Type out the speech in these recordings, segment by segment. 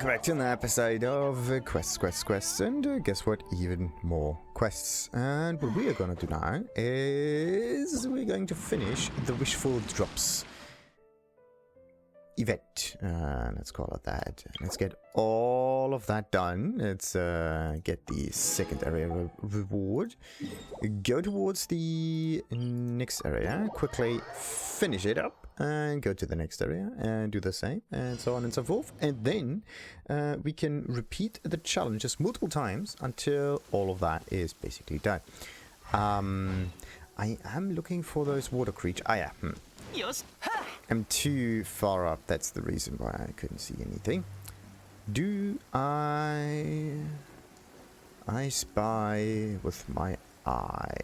Welcome back to another episode of Quests, and guess what? Even more quests. And what we are gonna do now is we're going to finish the Wishful drops event. Let's call it that. Let's get all of that done. Let's get the second area reward. Go towards the next area. Quickly finish it up. And go to the next area and do the same, and so on and so forth. And then we can repeat the challenges multiple times until all of that is basically done. I am looking for those water creatures. Ah, yeah. I'm too far up. That's the reason why I couldn't see anything. Do I spy with my eye?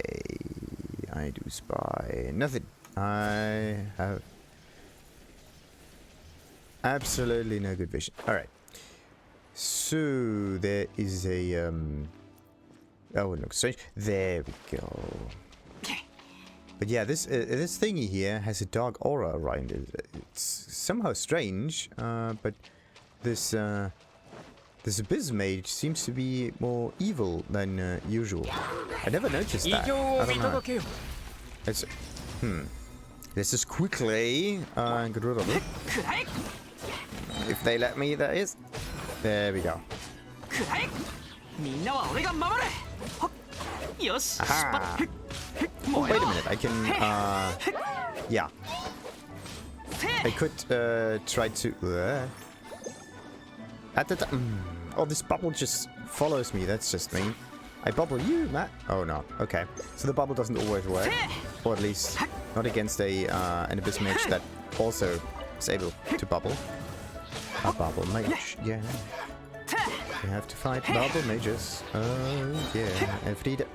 I do spy nothing. I have absolutely no good vision. Alright. So there is a oh, it looks strange. There we go. But yeah, this thingy here has a dark aura around it. It's somehow strange, but this Abyss Mage seems to be more evil than usual. I never noticed that. I don't know. It's let's just quickly get rid of it. If they let me, that is. There we go. Aha. Oh, wait a minute, I can, yeah. I could, try to, oh, this bubble just follows me, that's just mean. I bubble you, Matt. Oh, no, okay. So the bubble doesn't always work. Or at least, not against an Abyss Mage that also is able to bubble. A bubble mage, yeah. We have to fight bubble mages. Oh, yeah. Every day.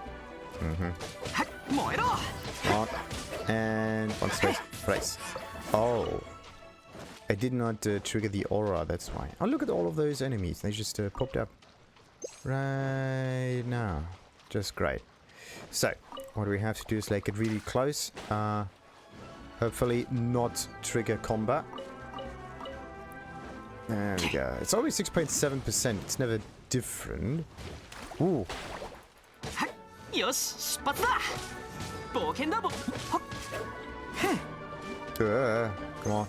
And one space. Price. Oh. I did not trigger the aura, that's why. Oh, look at all of those enemies. They just popped up right now. Just great. So, what we have to do is like get really close. Hopefully not trigger combat. There we go. It's always 6.7%. It's never different. Ooh. Come on.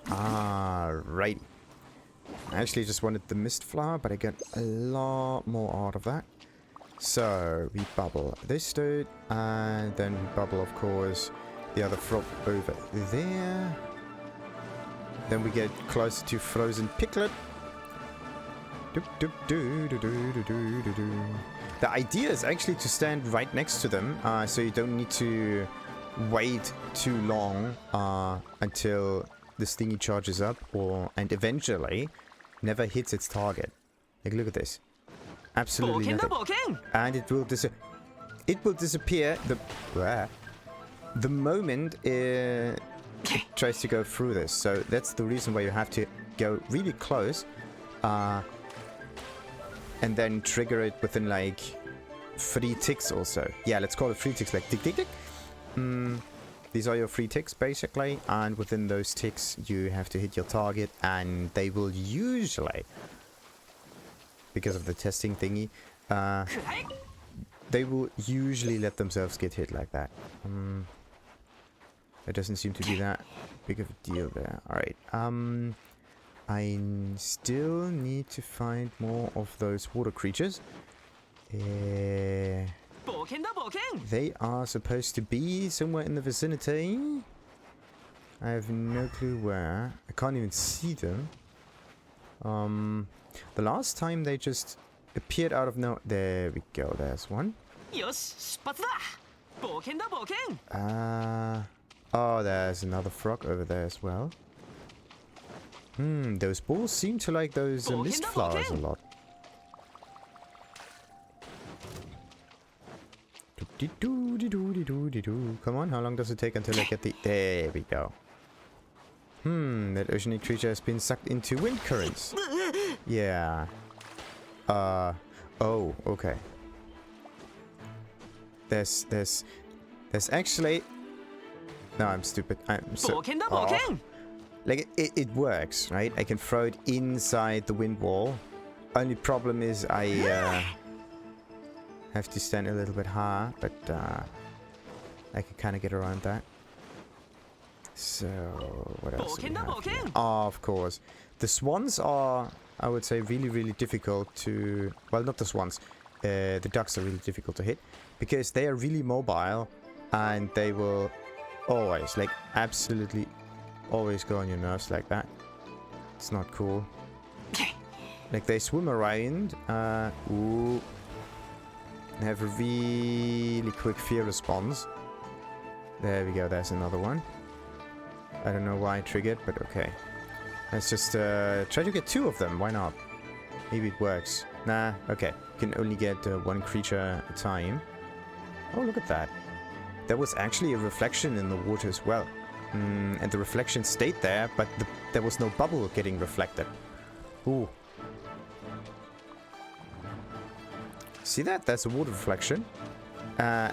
Alrighty. I actually just wanted the mist flower, but I got a lot more out of that. So we bubble this dude, and then we bubble, of course, the other frog over there. Then we get closer to Frozen Piglet. The idea is actually to stand right next to them, so you don't need to wait too long until this thingy charges up, and eventually never hits its target. Like, look at this. Absolutely nothing. And it will disappear the moment it tries to go through this. So that's the reason why you have to go really close and then trigger it within like 3 ticks or so. Yeah, let's call it 3 ticks, like tick tick tick. These are your 3 ticks basically, and within those ticks you have to hit your target, and they will usually, because of the testing thingy, they will usually let themselves get hit like that. It doesn't seem to be that big of a deal there. Alright, I still need to find more of those water creatures. They are supposed to be somewhere in the vicinity. I have no clue where. I can't even see them. The last time they just appeared out of no... There we go, there's one. Oh, there's another frog over there as well. Those balls seem to like those mist flowers a lot. Come on, how long does it take until I get the... There we go. That oceanic creature has been sucked into wind currents. Yeah. Oh, okay. There's actually... No, I'm stupid. I'm so... Oh. Like, it works, right? I can throw it inside the wind wall. Only problem is I have to stand a little bit higher, but I can kind of get around that. So, what else do we have here? Oh, of course. The swans are, I would say, really, really difficult to... Well, not the swans. The ducks are really difficult to hit. Because they are really mobile. And they will always, like, absolutely always go on your nerves like that. It's not cool. Like, they swim around. Ooh. Have a really quick fear response. There we go, there's another one. I don't know why I triggered, but okay. Let's just try to get 2 of them. Why not? Maybe it works. Nah, okay. You can only get 1 creature at a time. Oh, look at that. There was actually a reflection in the water as well. And the reflection stayed there, but there was no bubble getting reflected. Ooh. See that? There's a water reflection. And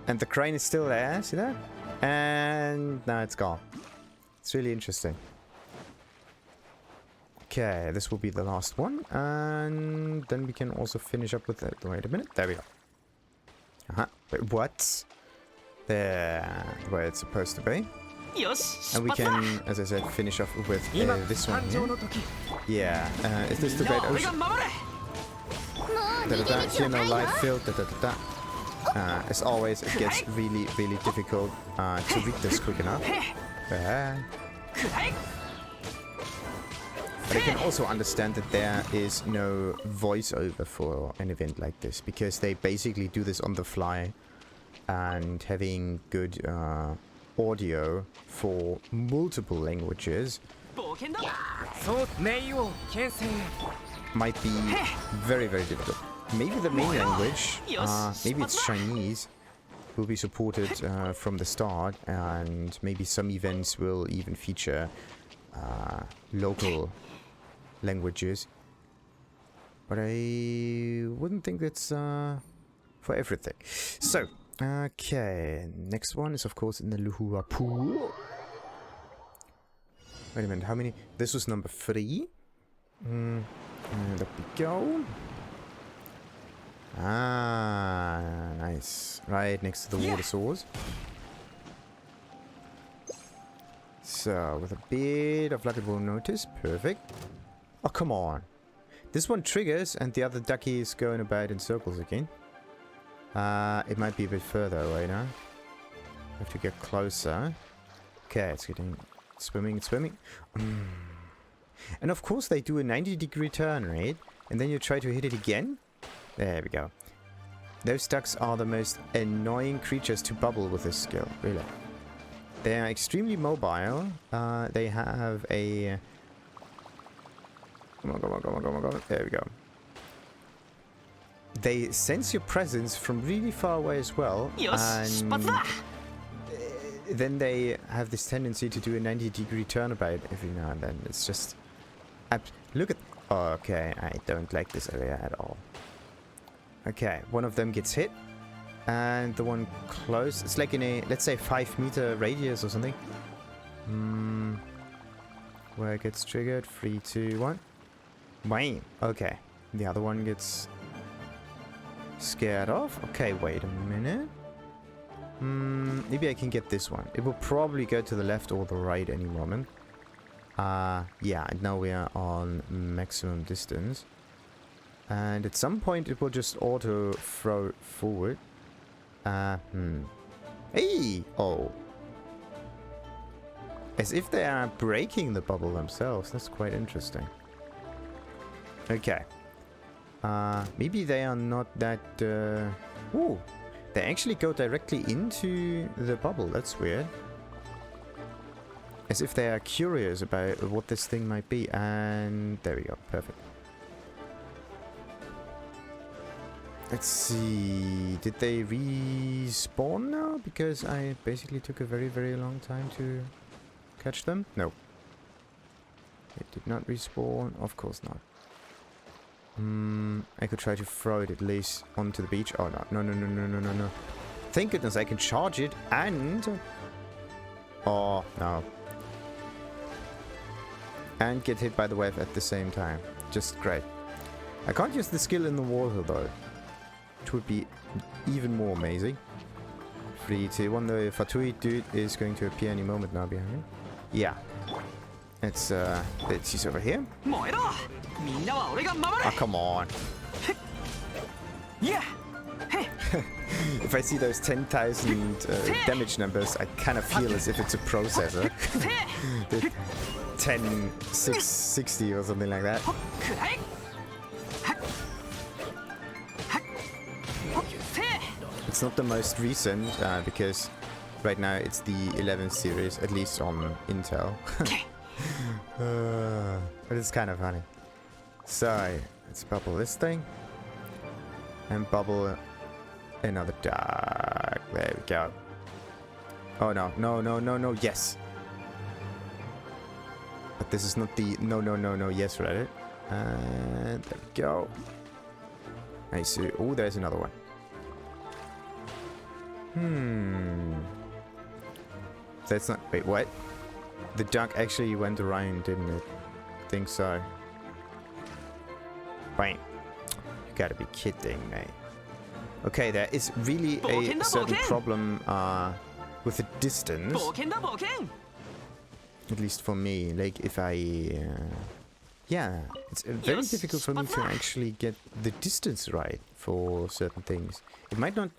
the crane is still there. See that? And now it's gone. It's really interesting. Okay, this will be the last one. And then we can also finish up with it. Wait a minute. There we go. Wait, what? There, where it's supposed to be. And we can, as I said, finish off with this one here. Yeah, is this the Great Ocean? Here no light field. As always, it gets really, really difficult to read this quick enough. But I can also understand that there is no voiceover for an event like this, because they basically do this on the fly, and having good audio for multiple languages might be very, very difficult. Maybe the main language, maybe it's Chinese, will be supported from the start, and maybe some events will even feature local languages. But I wouldn't think that's for everything. So, okay, next one is of course in the Luhua pool. Wait a minute, how many? This was number 3. There we go. Ah, nice. Right next to the water source. So, with a bit of luck it will notice. Perfect. Oh, come on. This one triggers and the other ducky is going about in circles again. It might be a bit further away now. Have to get closer. Okay, it's getting... Swimming. And of course they do a 90-degree turn, right? And then you try to hit it again. There we go. Those ducks are the most annoying creatures to bubble with this skill, really. They are extremely mobile. They have a... Come on. There we go. They sense your presence from really far away as well. And then they have this tendency to do a 90-degree turnabout every now and then. It's just... Look at... Oh, okay, I don't like this area at all. Okay, one of them gets hit. And the one close... It's like in a, let's say, 5-meter radius or something. Where it gets triggered. 3, 2, 1. Wham! Okay. The other one gets... scared off. Okay, wait a minute. Maybe I can get this one. It will probably go to the left or the right any moment. Yeah, and now we are on maximum distance. And at some point it will just auto throw forward. Hey! Oh. As if they are breaking the bubble themselves. That's quite interesting. Okay. Maybe they are not that... Ooh. They actually go directly into the bubble. That's weird. As if they are curious about what this thing might be. And there we go. Perfect. Let's see. Did they respawn now? Because I basically took a very, very long time to catch them. No. They did not respawn. Of course not. I could try to throw it at least onto the beach. Oh, no. Thank goodness I can charge it and... Oh, no. And get hit by the wave at the same time. Just great. I can't use the skill in the water though. Which would be even more amazing. 3, 2, 1. The Fatui dude is going to appear any moment now behind me. Yeah. Let's he's over here. Oh, come on. Yeah. If I see those 10,000 damage numbers, I kind of feel as if it's a processor. The 10660 or something like that. It's not the most recent because right now it's the 11th series, at least on Intel. But it's kind of funny. So let's bubble this thing and bubble another dark. There we go. Oh no, yes. But this is not the no, yes, right? And there we go. I see. Oh, there's another one. That's not... Wait, what? The duck actually went around, didn't it? Think so. Bam. You gotta be kidding me. Okay, there is really a certain problem with the distance. At least for me. Like, if I... yeah, it's very difficult for me to actually get the distance right for certain things. It might not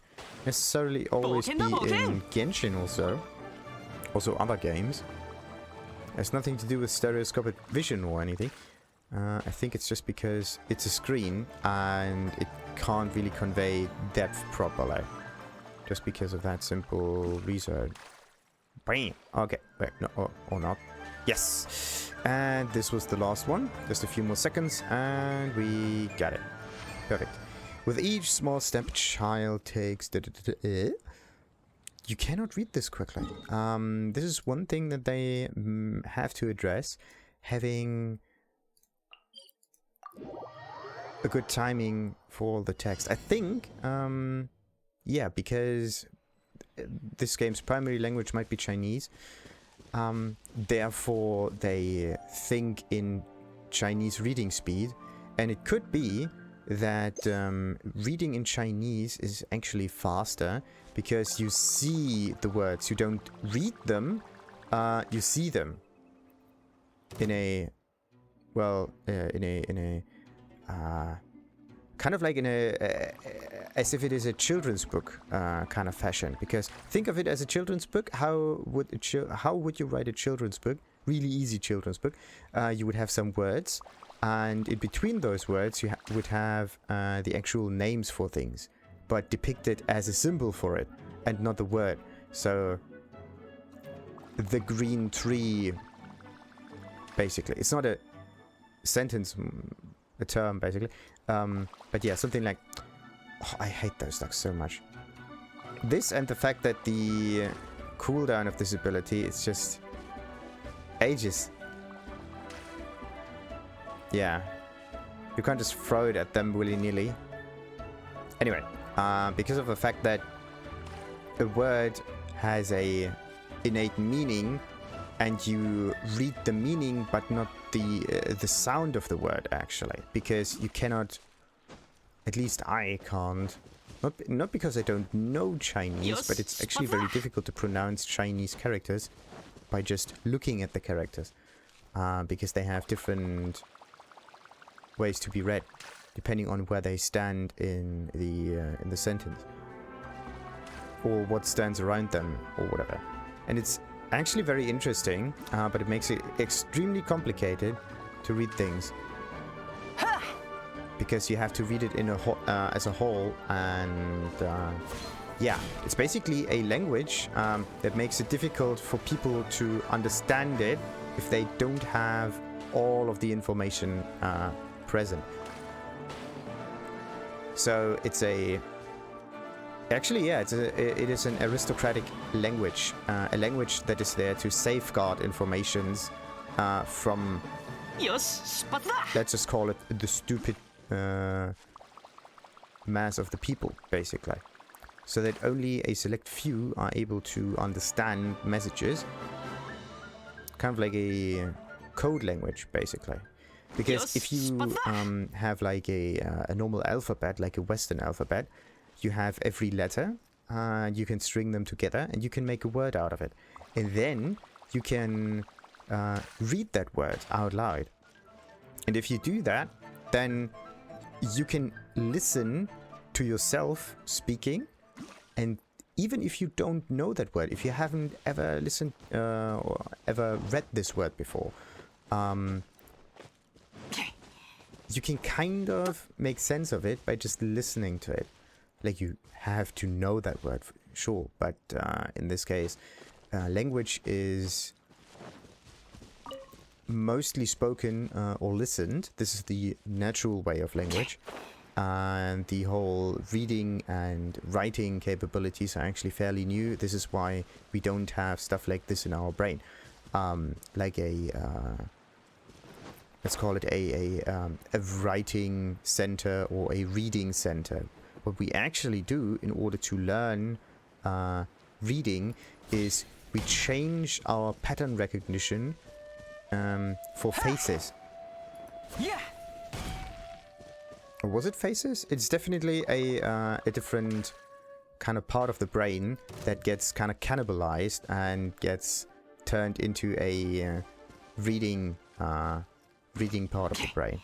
necessarily always be in Genshin also other games. It has nothing to do with stereoscopic vision or anything. I think it's just because it's a screen and it can't really convey depth properly. Just because of that simple reason. Bam! Okay, wait, no, or not. Yes! And this was the last one. Just a few more seconds and we got it. Perfect. With each small step, child takes... You cannot read this quickly. This is one thing that they have to address. Having a good timing for the text. I think, yeah, because this game's primary language might be Chinese. Therefore, they think in Chinese reading speed. And it could be that reading in Chinese is actually faster because you see the words. You don't read them, you see them in a, well, kind of like in a, as if it is a children's book kind of fashion. Because think of it as a children's book. How would you write a children's book? Really easy children's book. You would have some words. And in between those words, you would have the actual names for things, but depicted as a symbol for it, and not the word. So, the green tree, basically. It's not a sentence, a term, basically. But yeah, something like... Oh, I hate those ducks so much. This and the fact that the cooldown of this ability is just... ages. Yeah, you can't just throw it at them willy-nilly. Anyway, because of the fact that a word has a innate meaning, and you read the meaning but not the sound of the word actually, because you cannot. At least I can't. Not because I don't know Chinese, but it's actually very difficult to pronounce Chinese characters by just looking at the characters, because they have different ways to be read, depending on where they stand in the sentence, or what stands around them, or whatever. And it's actually very interesting, but it makes it extremely complicated to read things, because you have to read it in as a whole, and yeah, it's basically a language that makes it difficult for people to understand it if they don't have all of the information present. So it's a... Actually, yeah, it is an aristocratic language. A language that is there to safeguard informations from... Let's just call it the stupid mass of the people, basically. So that only a select few are able to understand messages. Kind of like a code language, basically. Because if you have like a normal alphabet, like a Western alphabet, you have every letter, you can string them together, and you can make a word out of it. And then you can read that word out loud. And if you do that, then you can listen to yourself speaking. And even if you don't know that word, if you haven't ever listened or ever read this word before, you can kind of make sense of it by just listening to it. Like, you have to know that word, sure, but in this case, language is mostly spoken or listened. This is the natural way of language. And the whole reading and writing capabilities are actually fairly new. This is why we don't have stuff like this in our brain. Like a... let's call it a writing center or a reading center. What we actually do in order to learn reading is we change our pattern recognition for faces. Yeah. Or was it faces? It's definitely a different kind of part of the brain that gets kind of cannibalized and gets turned into a reading part of the brain.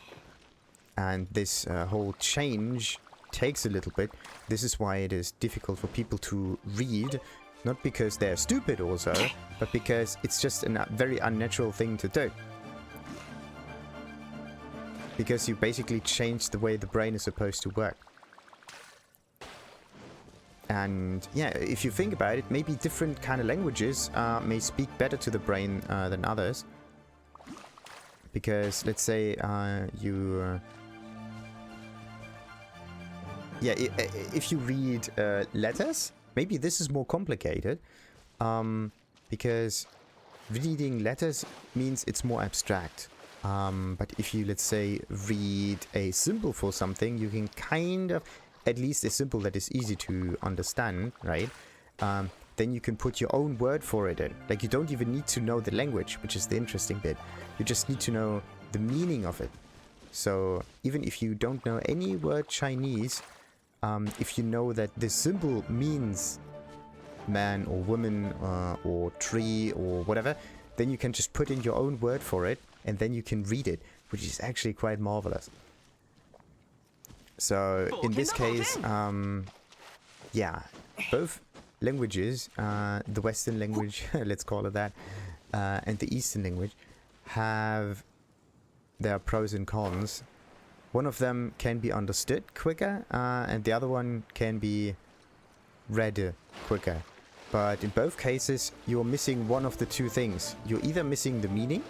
And this whole change takes a little bit. This is why it is difficult for people to read, not because they're stupid also, but because it's just a very unnatural thing to do. Because you basically change the way the brain is supposed to work. And yeah, if you think about it, maybe different kind of languages may speak better to the brain than others. Because let's say if you read letters, maybe this is more complicated, because reading letters means it's more abstract. But if you, let's say, read a symbol for something, you can kind of, at least a symbol that is easy to understand, right? Then you can put your own word for it in. Like, you don't even need to know the language, which is the interesting bit. You just need to know the meaning of it. So even if you don't know any word Chinese, if you know that this symbol means man or woman or tree or whatever, then you can just put in your own word for it, and then you can read it, which is actually quite marvelous. So in this case, yeah, both languages, the Western language, let's call it that, and the Eastern language, have their pros and cons. One of them can be understood quicker, and the other one can be read quicker. But in both cases, you're missing one of the two things. You're either missing the meaning,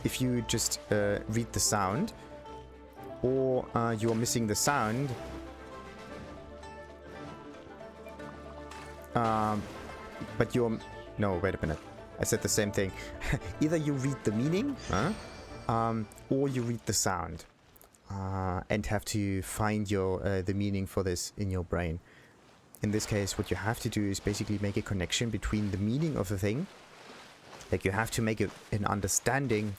if you just read the sound, or you're missing the sound, but you're... No, wait a minute. I said the same thing. Either you read the meaning, or you read the sound, and have to find the meaning for this in your brain. In this case, what you have to do is basically make a connection between the meaning of the thing. Like, you have to make an understanding.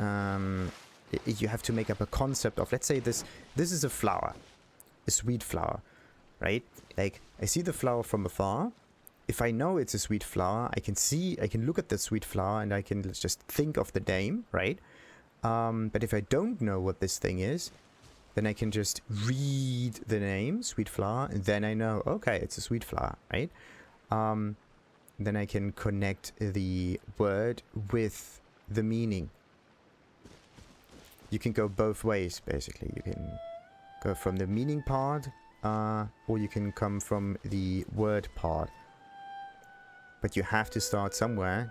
You have to make up a concept of, let's say this is a flower, a sweet flower, right? Like, I see the flower from afar. If I know it's a sweet flower, I can look at the sweet flower and I can just think of the name, right? But if I don't know what this thing is, then I can just read the name, sweet flower, and then I know, okay, it's a sweet flower, right? Then I can connect the word with the meaning. You can go both ways, basically. You can go from the meaning part, or you can come from the word part. But you have to start somewhere.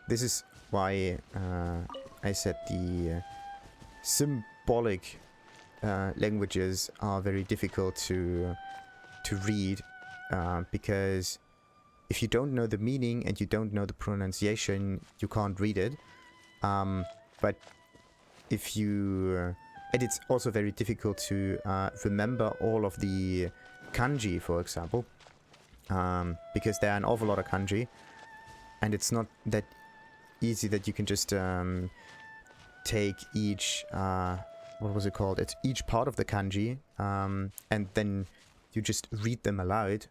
This is why I said the symbolic languages are very difficult to read, because if you don't know the meaning and you don't know the pronunciation, you can't read it. But if you And it's also very difficult to remember all of the kanji, for example, because there are an awful lot of kanji, and it's not that easy that you can just take each, what was it called? It's each part of the kanji, and then you just read them aloud,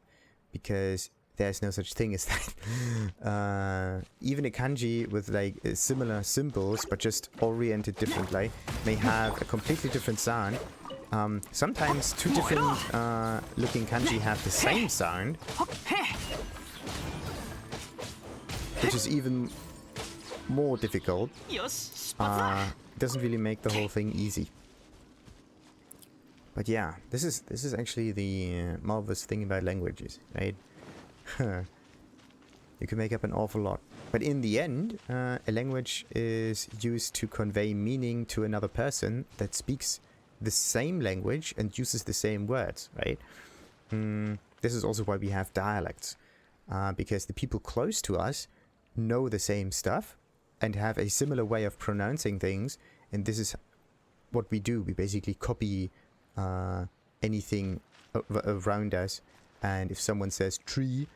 because there's no such thing as that. Even a kanji with like similar symbols but just oriented differently may have a completely different sound. Sometimes two different looking kanji have the same sound, which is even more difficult. Doesn't really make the whole thing easy. But yeah, this is actually the marvelous thing about languages, right? You can make up an awful lot. But in the end, a language is used to convey meaning to another person that speaks the same language and uses the same words, right? This is also why we have dialects. Because the people close to us know the same stuff and have a similar way of pronouncing things. And this is what we do. We basically copy anything around us. And if someone says tree,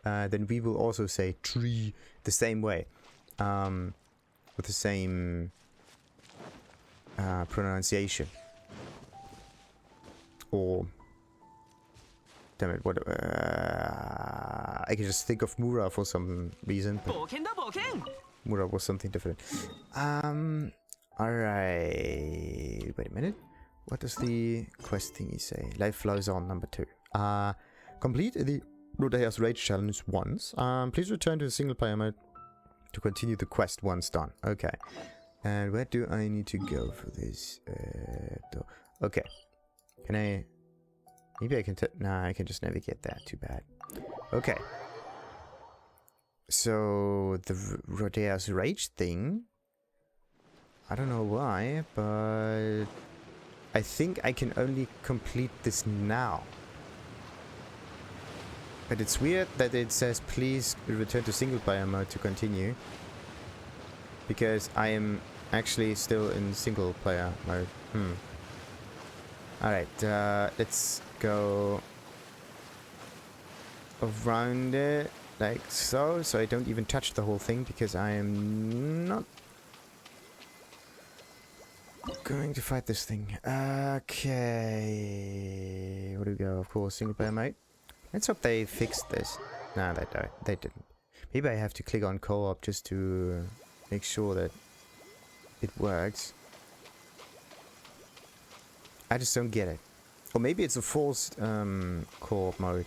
then we will also say tree the same way, with the same pronunciation. Or, damn it, what? I can just think of Mura for some reason. But Mura was something different. Alright. Wait a minute. What does the quest thingy say? Life flows on, number 2. Complete the Rhodeia's Rage challenge once. Please return to the single player mode to continue the quest once done. Okay. And where do I need to go for this? Okay. Can I... Maybe I can... Nah, I can just navigate there. Too bad. Okay. So, the Rhodeia's Rage thing... I don't know why, but... I think I can only complete this now. But it's weird that it says please return to single player mode to continue. Because I am actually still in single player mode. Alright, let's go around it like so. So I don't even touch the whole thing because I am not going to fight this thing. Okay. Where do we go? Of course, single player mode. Let's hope they fixed this. No, they didn't. Maybe I have to click on co-op just to make sure that it works. I just don't get it. Or maybe it's a forced co-op mode,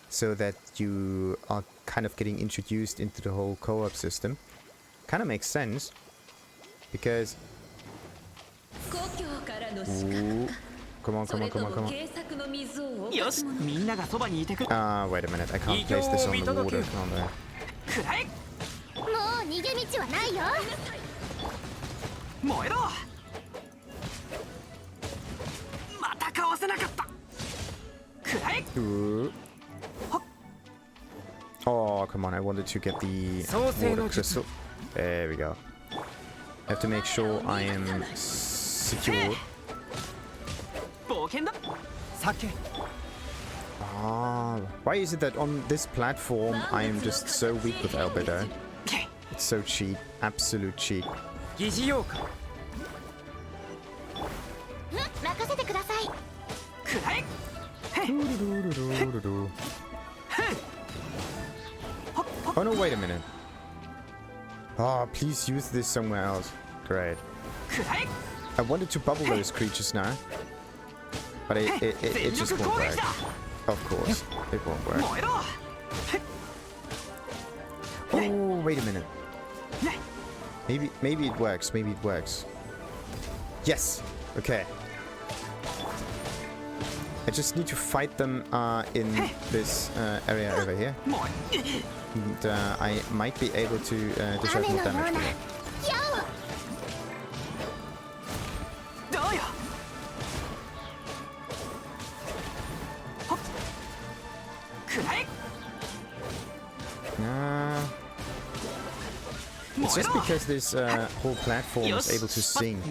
so that you are kind of getting introduced into the whole co-op system. Kind of makes sense, because... Ooh. Come on. Wait a minute, I can't place this on the water. On there. Ooh. Oh, come on, I wanted to get the water crystal. There we go. I have to make sure I am secure. Why is it that on this platform I am just so weak with Albedo? It's so cheap. Absolute cheap. Oh no, wait a minute. Oh, please use this somewhere else. Great. I wanted to bubble those creatures now. But it just won't work. Of course, it won't work. Oh, wait a minute. Maybe it works. Maybe it works. Yes. Okay. I just need to fight them in this area over here. And I might be able to dish out more damage with it. It's just because this whole platform is able to sing.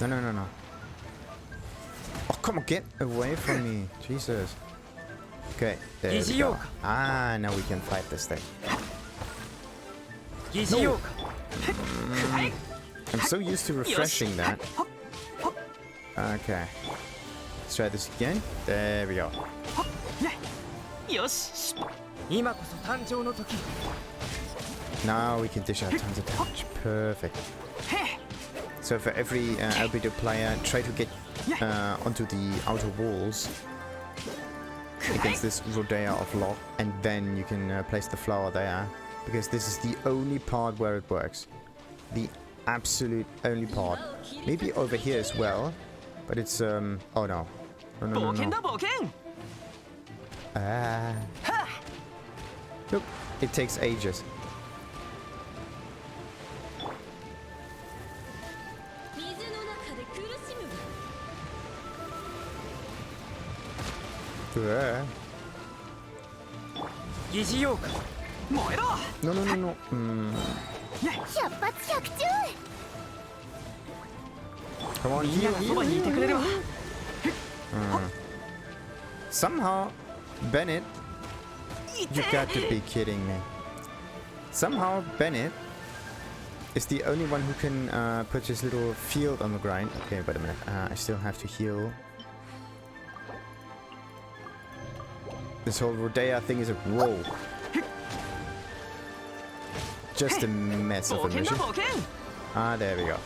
No, no, no, no. Oh, come on, get away from me. Jesus. Okay, there we go. Ah, now we can fight this thing. No. I'm so used to refreshing that. Okay. Let's try this again. There we go. Now we can dish out tons of damage. Perfect. So for every albedo player, try to get onto the outer walls against this Rhodeia of Loch, and then you can place the flower there, because this is the only part where it works. The absolute only part. Maybe over here as well, but it's oh no. No, no, no, no. Look, it takes ages. No, no, no, no. Come on, heal. Somehow, Bennett, you got to be kidding me. Somehow, Bennett is the only one who can put his little field on the ground. Okay, wait a minute. I still have to heal. This whole Rhodeia thing is a whoa. Just a mess of a mission. Ah, there we go.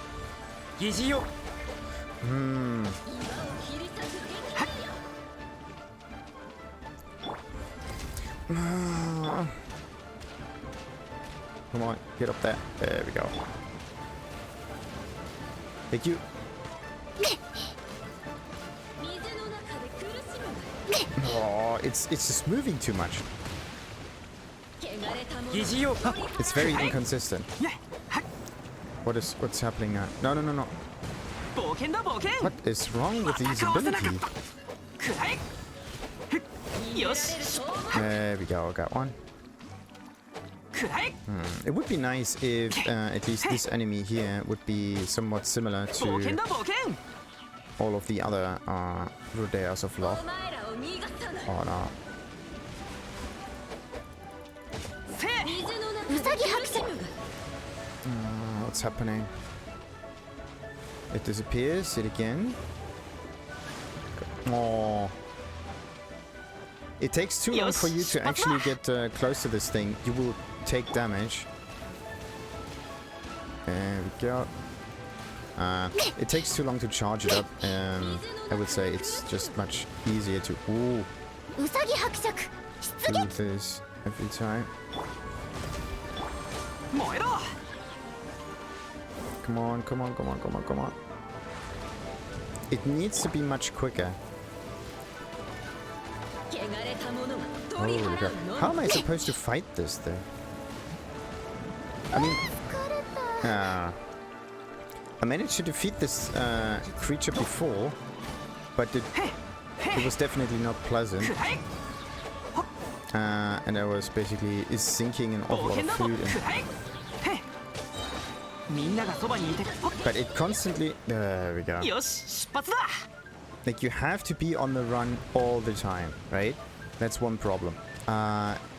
Come on, get up there. There we go. Thank you. Oh, it's just moving too much. It's very inconsistent. What's happening now? No, no, no, no. What is wrong with these abilities? There we go, I got one. It would be nice if at least this enemy here would be somewhat similar to all of the other Rhodeias of Loch. Oh no. What's happening? It disappears. It again. Oh. It takes too long for you to actually get close to this thing. You will take damage. There we go. It takes too long to charge it up. I would say it's just much easier to do this every time. Come on, come on, come on, come on, come on. It needs to be much quicker. Holy crap. How am I supposed to fight this thing? I mean... I managed to defeat this creature before, but it was definitely not pleasant. And I was basically sinking an awful lot of food in. But it constantly... There we go. Like, you have to be on the run all the time, right? That's one problem.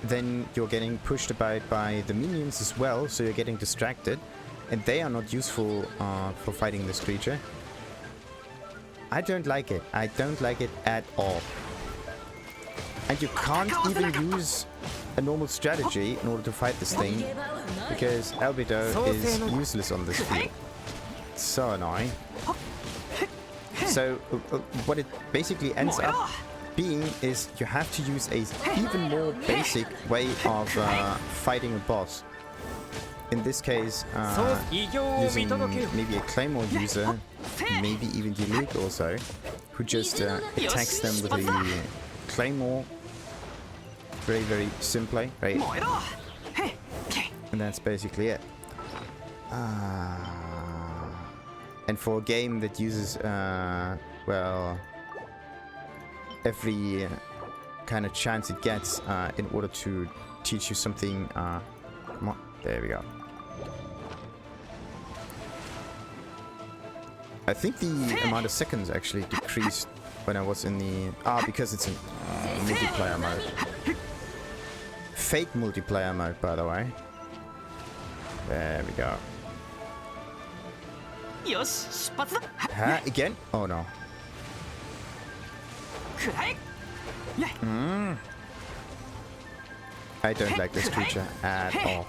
Then you're getting pushed about by the minions as well, so you're getting distracted. And they are not useful for fighting this creature. I don't like it. I don't like it at all. And you can't even use a normal strategy in order to fight this thing, because albedo is useless on this field. It's so annoying. So what it basically ends up being is you have to use a even more basic way of fighting a boss. In this case, using maybe a claymore user, maybe even the Luke also, who just attacks them with a claymore very, very simply, right? And that's basically it. And for a game that uses, well, every kind of chance it gets in order to teach you something, come on, there we go. I think the amount of seconds actually decreased when I was in the... because it's in multiplayer mode. Fake multiplayer mode, by the way. There we go. Huh? Again? Oh no. I don't like this creature at all.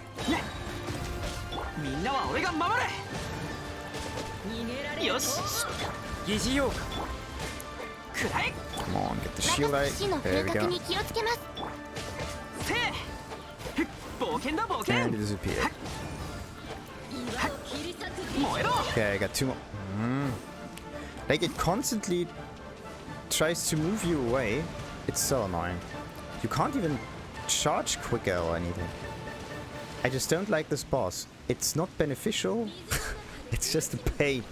Come on, get the shield out. There we go. And it disappeared. Okay, I got two more. Like, it constantly tries to move you away. It's so annoying. You can't even charge quicker or anything. I just don't like this boss. It's not beneficial. It's just a pain.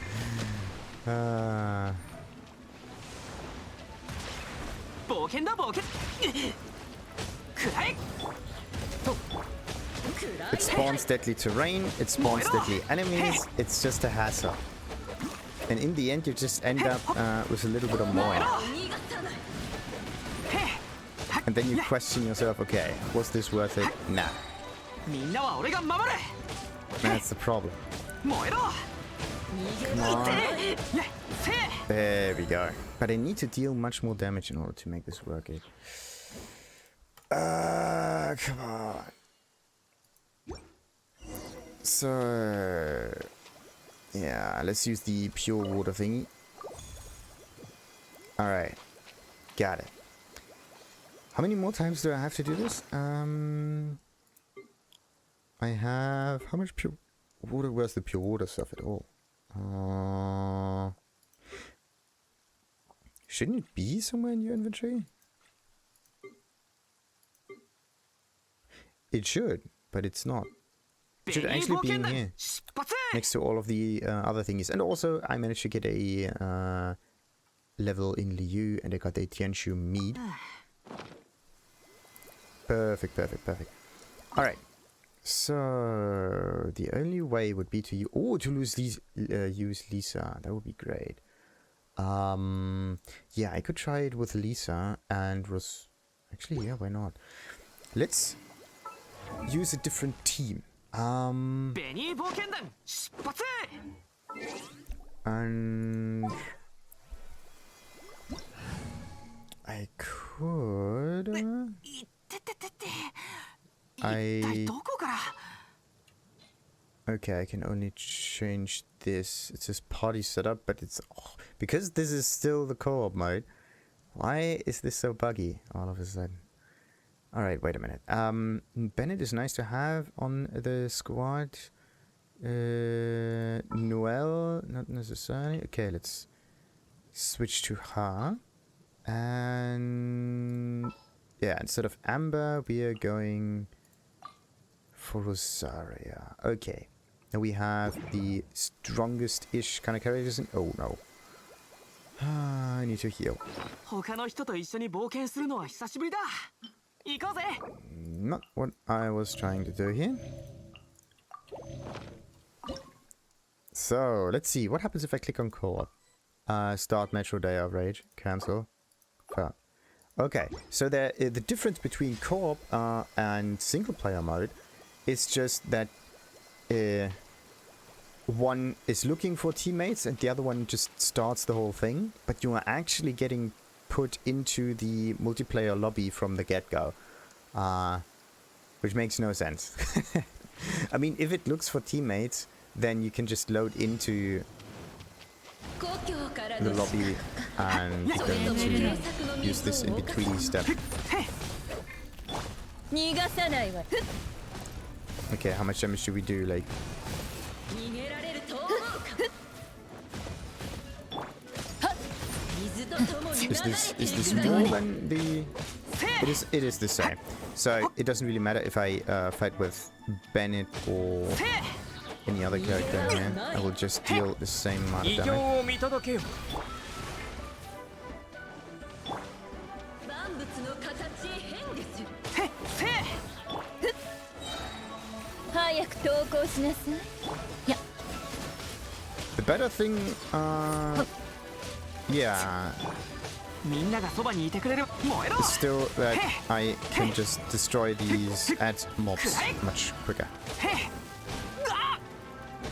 It spawns deadly terrain, it spawns deadly enemies, it's just a hassle. And in the end you just end up with a little bit of more. And then you question yourself, okay, was this worth it? Nah. That's the problem. Come on. There we go. But I need to deal much more damage in order to make this work. Come on. So... yeah, let's use the pure water thingy. Alright. Got it. How many more times do I have to do this? I have... how much pure water? Where's the pure water stuff at all? Shouldn't it be somewhere in your inventory? It should, but it's not. It should actually be in here, next to all of the other thingies. And also, I managed to get a level in Liu, and I got a Tianshu mead. Perfect, perfect, perfect. Alright. So, the only way would be to use Lisa. That would be great. Yeah, I could try it with Lisa, and actually, yeah, why not? Let's use a different team. And I could... okay, I can only change this. It says party setup, but it's... because this is still the co-op mode. Why is this so buggy all of a sudden? Alright, wait a minute. Bennett is nice to have on the squad. Noelle, not necessarily. Okay, let's switch to her. And... yeah, instead of Amber, we are going for Rosaria. Okay. Now we have the strongest-ish kind of characters. Oh, no. I need to heal. Not what I was trying to do here. So, let's see. What happens if I click on co-op? Start Metro Day of Rage. Cancel. Fair. Okay, so the difference between co-op and single-player mode is just that one is looking for teammates and the other one just starts the whole thing. But you are actually getting put into the multiplayer lobby from the get-go, which makes no sense. I mean, if it looks for teammates, then you can just load into the lobby and then to use this in between step. Okay, how much damage do we do? Like, is this more than the... it is the same. So it doesn't really matter if I fight with Bennett or any other character in here. I will just deal the same amount of damage. The better thing, yeah, is still that I can just destroy these mobs much quicker.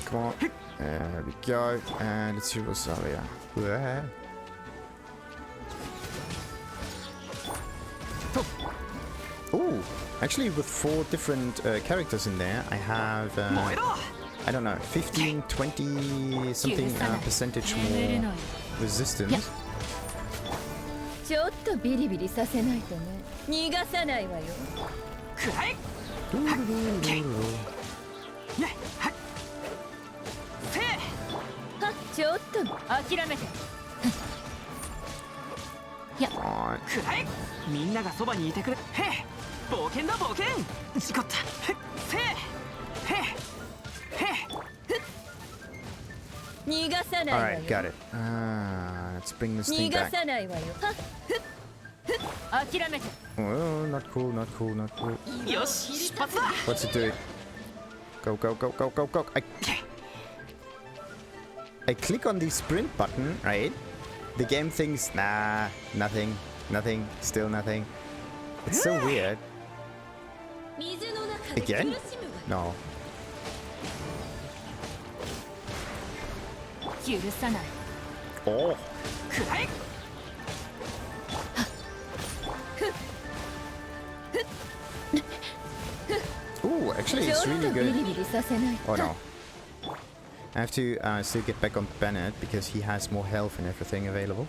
Come on. There we go. And let's see what's over here. Yeah. Ooh, actually with 4 different characters in there, I have, I don't know, 15, 20 something percentage more resistance. Alright, got it. Let's bring this thing back. Oh, not cool, not cool, not cool. What's it doing? Go, go, go, go, go, go. I click on the sprint button, right? The game thinks, nah, nothing, nothing, still nothing. It's so weird. Again? No. Oh. Ooh, actually it's really good. Oh no. I have to still get back on Bennett because he has more health and everything available.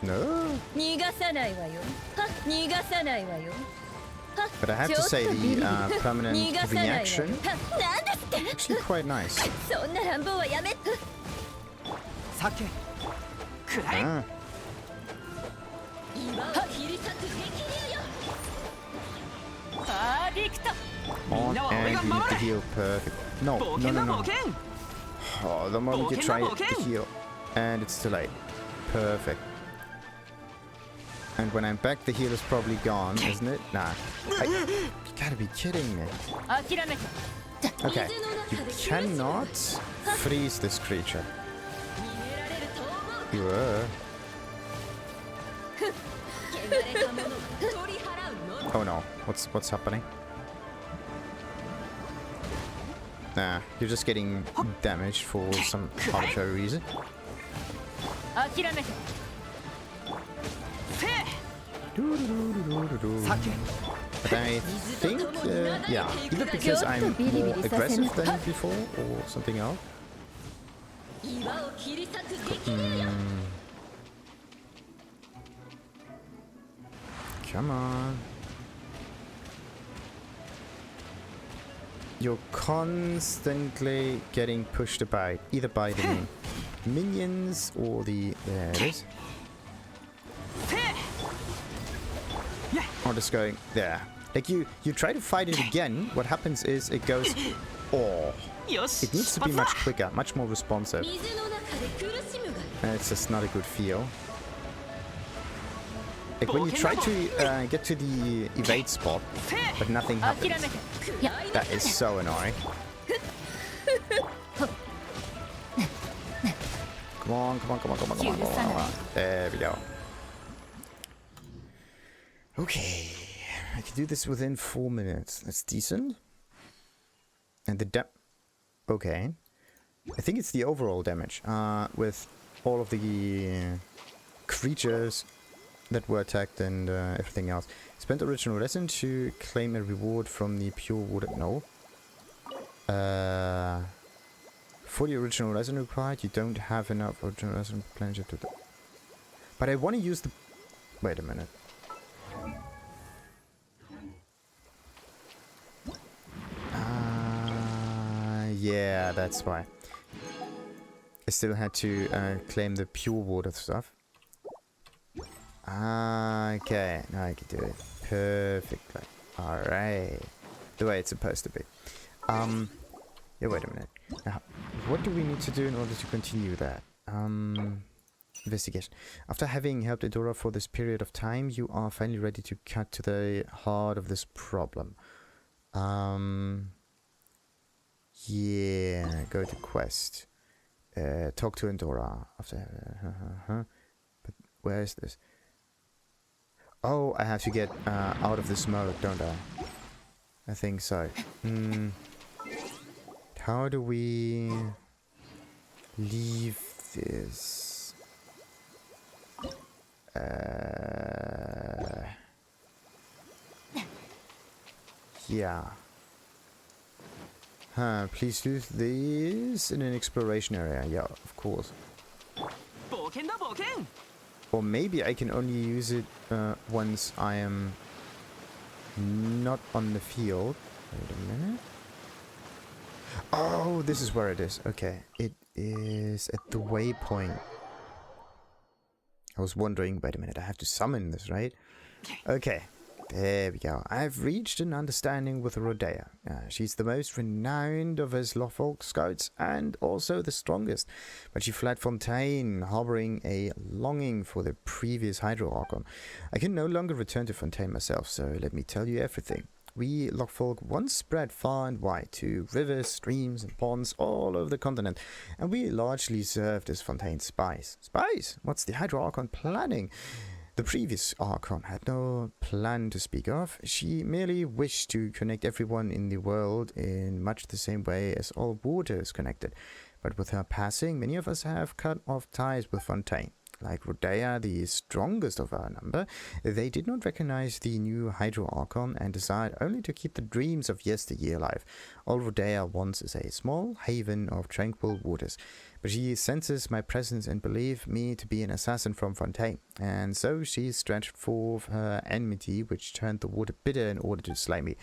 No. But I have to say the permanent reaction actually quite nice. Ah. On, and you need to heal perfect. No, no, no, no. Oh, the moment you try to heal, and it's too late. Perfect. And when I'm back, the heal is probably gone, isn't it? Nah. You gotta be kidding me. Okay, you cannot freeze this creature. You are. Oh no, what's happening? Nah, you're just getting damaged for some arbitrary reason. But I think, yeah, either because I'm more aggressive than before or something else. Come on. You're constantly getting pushed about, either by the minions or the... There it is. Or just going there. Like you try to fight it again, what happens is it goes... Oh. It needs to be much quicker, much more responsive. And it's just not a good feel. Like when you try to get to the evade spot, but nothing happens. That is so annoying. Come on, come on, come on, come on, come on, come on. There we go. Okay. I can do this within 4 minutes. That's decent. And the depth. Okay. I think it's the overall damage. With all of the creatures that were attacked and everything else. Spend original lesson to claim a reward from the pure water. No. For the original lesson required, you don't have enough original lesson planned to do that. But I want to use the... Wait a minute. Yeah, that's why. I still had to claim the pure water stuff. Okay, now I can do it perfectly. Alright. The way it's supposed to be. Yeah, wait a minute. Now, what do we need to do in order to continue that? Investigation. After having helped Endora for this period of time, you are finally ready to cut to the heart of this problem. Yeah, go to quest. Talk to Endora. After, but where is this? Oh, I have to get out of this mode, don't I? I think so. How do we leave this? Yeah. Please do this in an exploration area. Yeah, of course. Or maybe I can only use it once I am not on the field. Wait a minute. Oh, this is where it is. Okay. It is at the waypoint. I was wondering, wait a minute, I have to summon this, right? Okay. There we go. I've reached an understanding with Rhodeia. She's the most renowned of his Lochfolk scouts and also the strongest. But she fled Fontaine, harboring a longing for the previous Hydro Archon. I can no longer return to Fontaine myself, so let me tell you everything. We Lochfolk once spread far and wide to rivers, streams and ponds all over the continent, and we largely served as Fontaine's spies. Spies? What's the Hydro Archon planning? The previous Archon had no plan to speak of. She merely wished to connect everyone in the world in much the same way as all water is connected. But with her passing, many of us have cut off ties with Fontaine. Like Rhodeia, the strongest of our number, they did not recognize the new Hydro Archon and desired only to keep the dreams of yesteryear alive. All Rhodeia wants is a small haven of tranquil waters. But she senses my presence and believes me to be an assassin from Fontaine, and so she stretched forth her enmity, which turned the water bitter in order to slay me.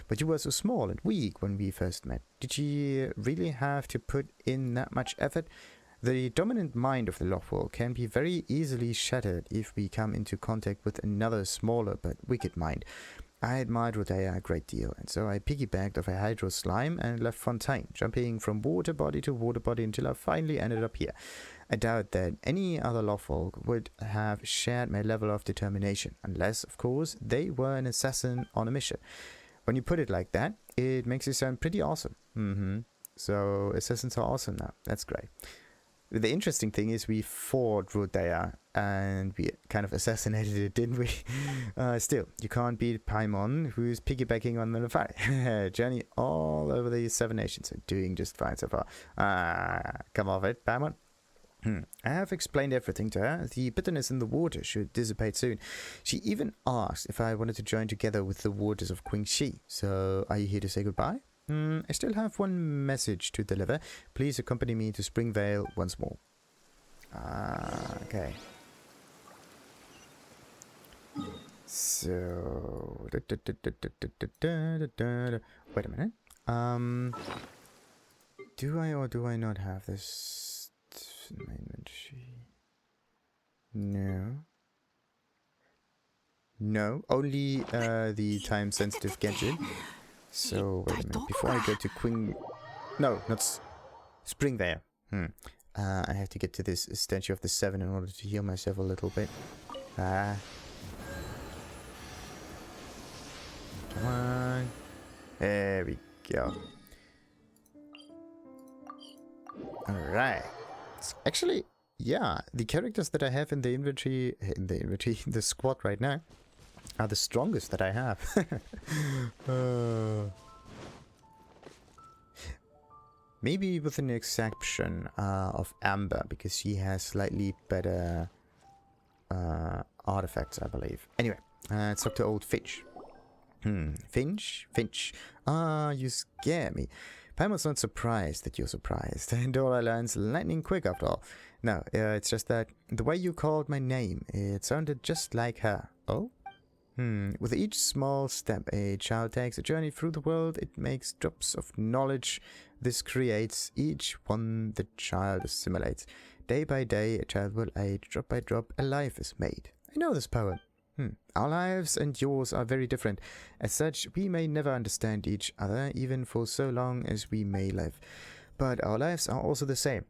But you were so small and weak when we first met. Did she really have to put in that much effort? The dominant mind of the Lochfolk can be very easily shattered if we come into contact with another smaller but wicked mind. I admired Rhodeia a great deal, and so I piggybacked off a hydro slime and left Fontaine, jumping from water body to water body until I finally ended up here. I doubt that any other Lochfolk would have shared my level of determination, unless, of course, they were an assassin on a mission. When you put it like that, it makes it sound pretty awesome. So assassins are awesome now. That's great. The interesting thing is we fought Rhodeia and we kind of assassinated it, didn't we? Still, you can't beat Paimon, who's piggybacking on the TheNefari. Journey all over the 7 nations and doing just fine so far. Come off it, Paimon. I have explained everything to her. The bitterness in the water should dissipate soon. She even asked if I wanted to join together with the waters of Qingxi. So, are you here to say goodbye? I still have one message to deliver. Please accompany me to Springvale once more. Okay. So... Wait a minute. Do I or do I not have this in my inventory? No. No, only the time-sensitive GenShin. So, wait a minute, before I go to No, not Springvale. I have to get to this statue of the 7 in order to heal myself a little bit. Come on. There we go. Alright. Actually, yeah, the characters that I have in the inventory, in the squad right now, are the strongest that I have. Maybe with an exception of Amber, because she has slightly better artifacts, I believe. Anyway, let's talk to old Finch. Finch? You scare me. Paimon's not surprised that you're surprised. Endora learns lightning quick after all. No, it's just that the way you called my name, it sounded just like her. Oh? With each small step a child takes a journey through the world, it makes drops of knowledge. This creates each one the child assimilates. Day by day, a child will age. Drop by drop, a life is made. I know this poem. Our lives and yours are very different. As such, we may never understand each other, even for so long as we may live. But our lives are also the same.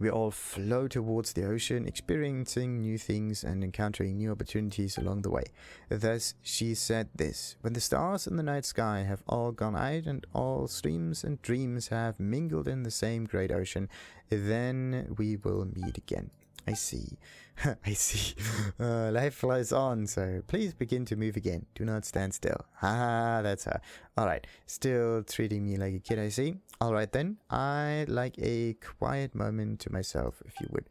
We all flow towards the ocean, experiencing new things and encountering new opportunities along the way. Thus, she said this: when the stars in the night sky have all gone out and all streams and dreams have mingled in the same great ocean, then we will meet again. I see. I see. Life flies on, so please begin to move again. Do not stand still. Ah, that's her. Alright, still treating me like a kid, I see. Alright then, I'd like a quiet moment to myself, if you would.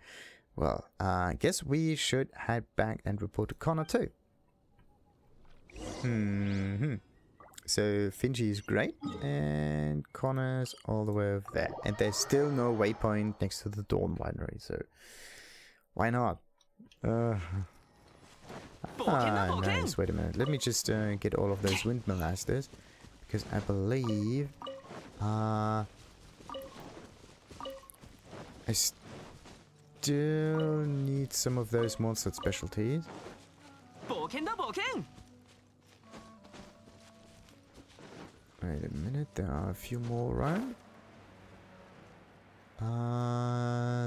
Well, I guess we should head back and report to Connor too. So Finch is great, and Connor's all the way over there. And there's still no waypoint next to the Dawn Winery, so why not? Nice. Wait a minute. Let me just get all of those windmill masters, because I believe I still need some of those monster specialties. Wait a minute, there are a few more around.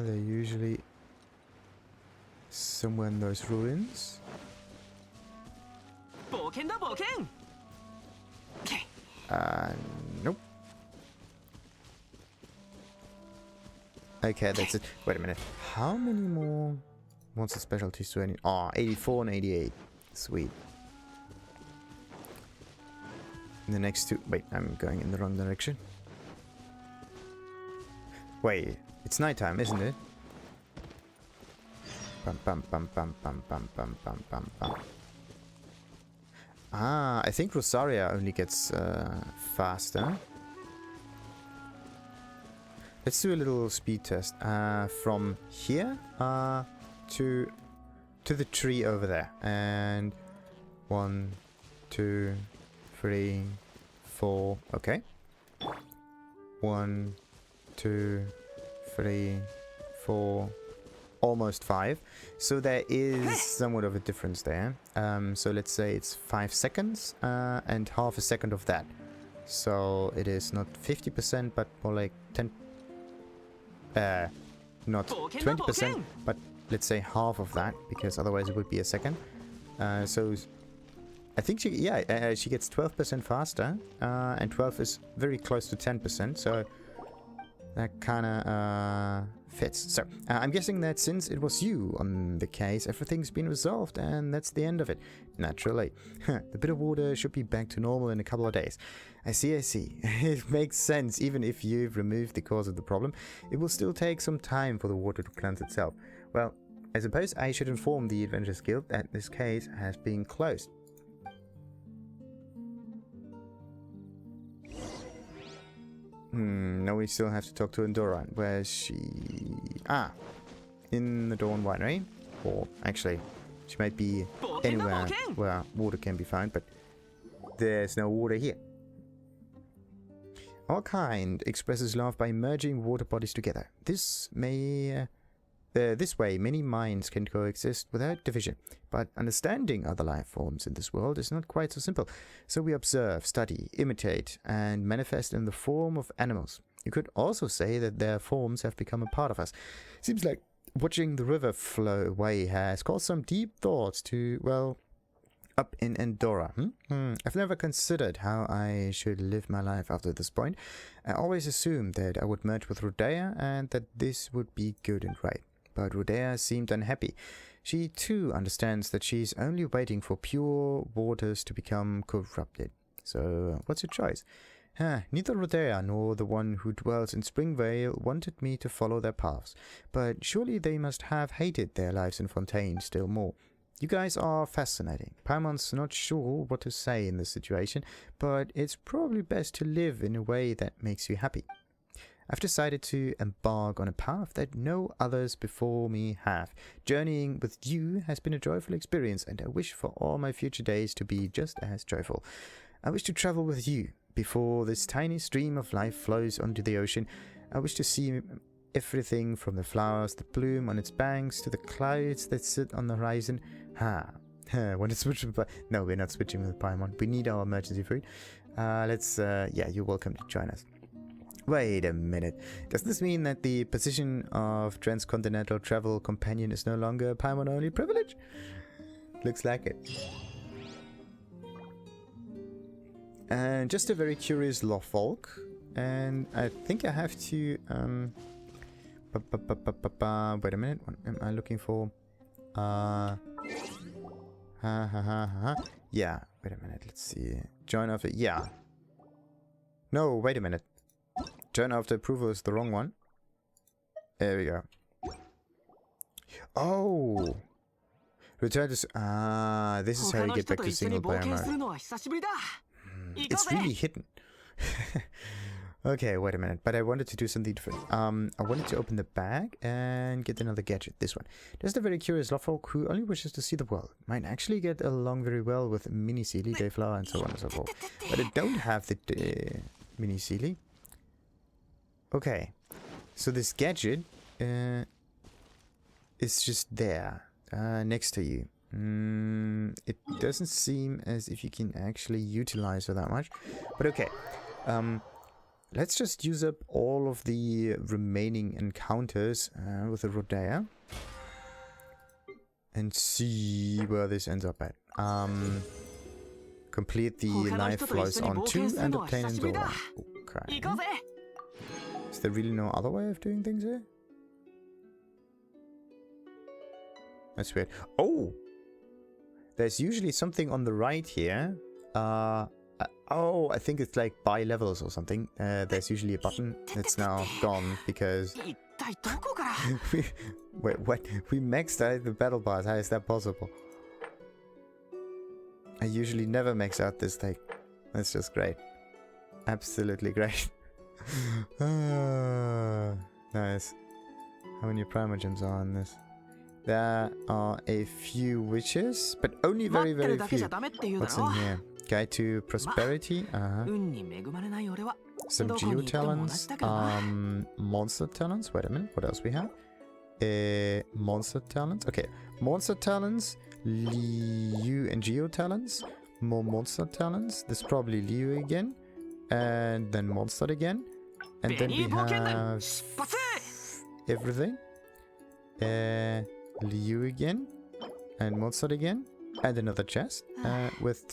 They're usually somewhere in those ruins. Nope. Okay, that's it. Wait a minute. How many more monster specialties do I need? Oh, 84 and 88. Sweet. The next two... Wait, I'm going in the wrong direction. Wait, it's nighttime, isn't it? Bum, bum, bum, bum, bum, bum, bum, bum, bum, bum. Ah, I think Rosaria only gets faster. Let's do a little speed test. From here to the tree over there. And 1, 2, 3, 4. Okay. 1, 2, 3, 4. Almost 5. So there is somewhat of a difference there. So let's say it's 5 seconds and half a second of that. So it is not 50%, but more like 10. Not 20%, but let's say half of that, because otherwise it would be a second. So I think she gets 12% faster, and 12 is very close to 10%. So that kind of fits. So I'm guessing that since it was you on the case, everything's been resolved, and that's the end of it. Naturally. The bitter water should be back to normal in a couple of days. I see. It makes sense. Even if you've removed the cause of the problem, it will still take some time for the water to cleanse itself. Well, I suppose I should inform the Adventurers Guild that this case has been closed. Now we still have to talk to Endora. Where is she? Ah, in the Dawn Winery. Or actually, she might be anywhere where water can be found, but there's no water here. Our kind expresses love by merging water bodies together. This way, many minds can coexist without division. But understanding other life forms in this world is not quite so simple. So we observe, study, imitate, and manifest in the form of animals. You could also say that their forms have become a part of us. Seems like watching the river flow away has caused some deep thoughts to, well, up in Endora. I've never considered how I should live my life after this point. I always assumed that I would merge with Rhodeia and that this would be good and right. But Rhodeia seemed unhappy. She too understands that she's only waiting for pure waters to become corrupted. So what's your choice? Neither Rhodeia nor the one who dwells in Springvale wanted me to follow their paths. But surely they must have hated their lives in Fontaine still more. You guys are fascinating. Paimon's not sure what to say in this situation, but it's probably best to live in a way that makes you happy. I've decided to embark on a path that no others before me have. Journeying with you has been a joyful experience, and I wish for all my future days to be just as joyful. I wish to travel with you. Before this tiny stream of life flows onto the ocean, I wish to see everything from the flowers that bloom on its banks to the clouds that sit on the horizon. Want to switch with... No, we're not switching with Paimon. We need our emergency food. You're welcome to join us. Wait a minute. Does this mean that the position of transcontinental travel companion is no longer a Paimon-only privilege? Looks like it. And just a very curious Lothfolk. And I think I have to... wait a minute. What am I looking for? Yeah, wait a minute. Let's see. Join after... Yeah. No, wait a minute. Join after approval is the wrong one. There we go. Oh! Return to... this is how you get back to single player mode. It's really hidden. Okay, wait a minute. But I wanted to do something different. I wanted to open the bag and get another gadget. This one. Just a very curious Lothfolk who only wishes to see the world. Might actually get along very well with Mini Sealy, Dayflower, and so on and so forth. But I don't have the Mini Sealy. Okay. So this gadget is just there. Next to you. It doesn't seem as if you can actually utilize her that much. But okay. Let's just use up all of the remaining encounters with the Rhodeia. And see where this ends up at. Complete the life flies on 2 and obtain Endora. Okay. Is there really no other way of doing things here? That's weird. Oh! There's usually something on the right here. Oh, I think it's like buy levels or something. There's usually a button that's now gone because... Wait, what? We maxed out the battle pass. How is that possible? I usually never max out this thing. That's just great. Absolutely great. Nice. How many Primogems are on this? There are a few witches, but only very, very few. What's in here? Guide to Prosperity. Some Geo Talents. Monster Talents. Wait a minute. What else we have? Monster Talents. Okay. Monster Talents. Liu and Geo Talents. More Monster Talents. This is probably Liu again. And then Monster again. And then we have everything. Liu again. And Monster again. And another chest. With...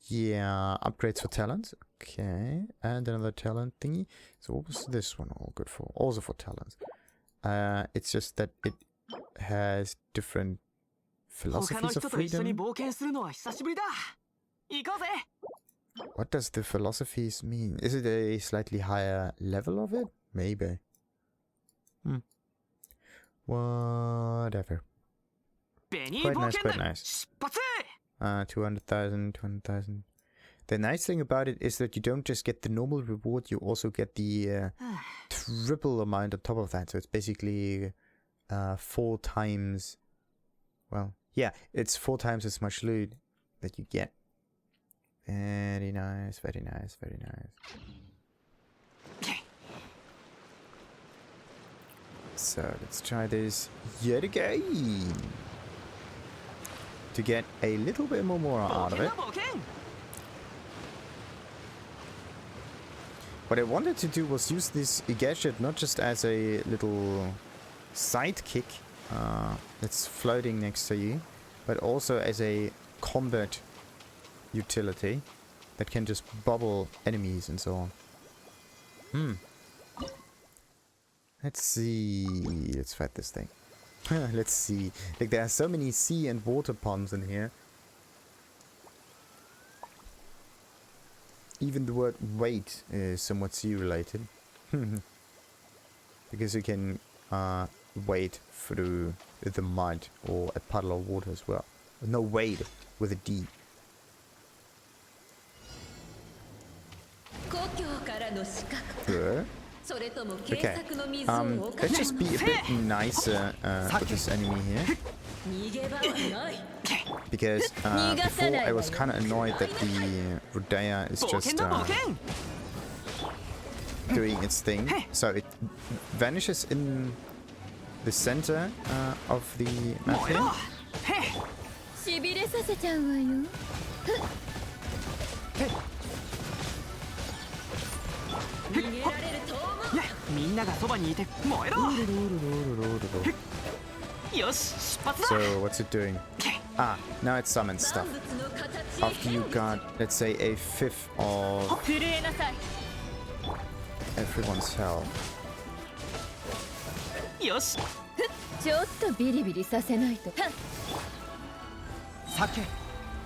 Yeah, upgrades for talents. Okay. And another talent thingy. So what was this one all good for? Also for talents. It's just that it has different philosophies of freedom. What does the philosophies mean? Is it a slightly higher level of it? Maybe. Whatever. Quite nice, quite nice. 200,000, 200,000. The nice thing about it is that you don't just get the normal reward, you also get the triple amount on top of that. So it's basically 4 times... Well, yeah, it's 4 times as much loot that you get. Very nice, very nice, very nice. So let's try this yet again to get a little bit more out of it. What I wanted to do was use this gadget not just as a little sidekick that's floating next to you, but also as a combat utility that can just bubble enemies and so on. Let's see. Let's fight this thing. Let's see. Like, there are so many sea and water ponds in here. Even the word wait is somewhat sea related. Because you can wade through the mud or a puddle of water as well. No, wade with a D. Okay, let's just be a bit nicer for this enemy here. Because before I was kind of annoyed that the Rhodeia is just doing its thing. So it vanishes in the center of the map here. So what's it doing? Ah, now it summons stuff. After you got, let's say, a fifth of everyone's health.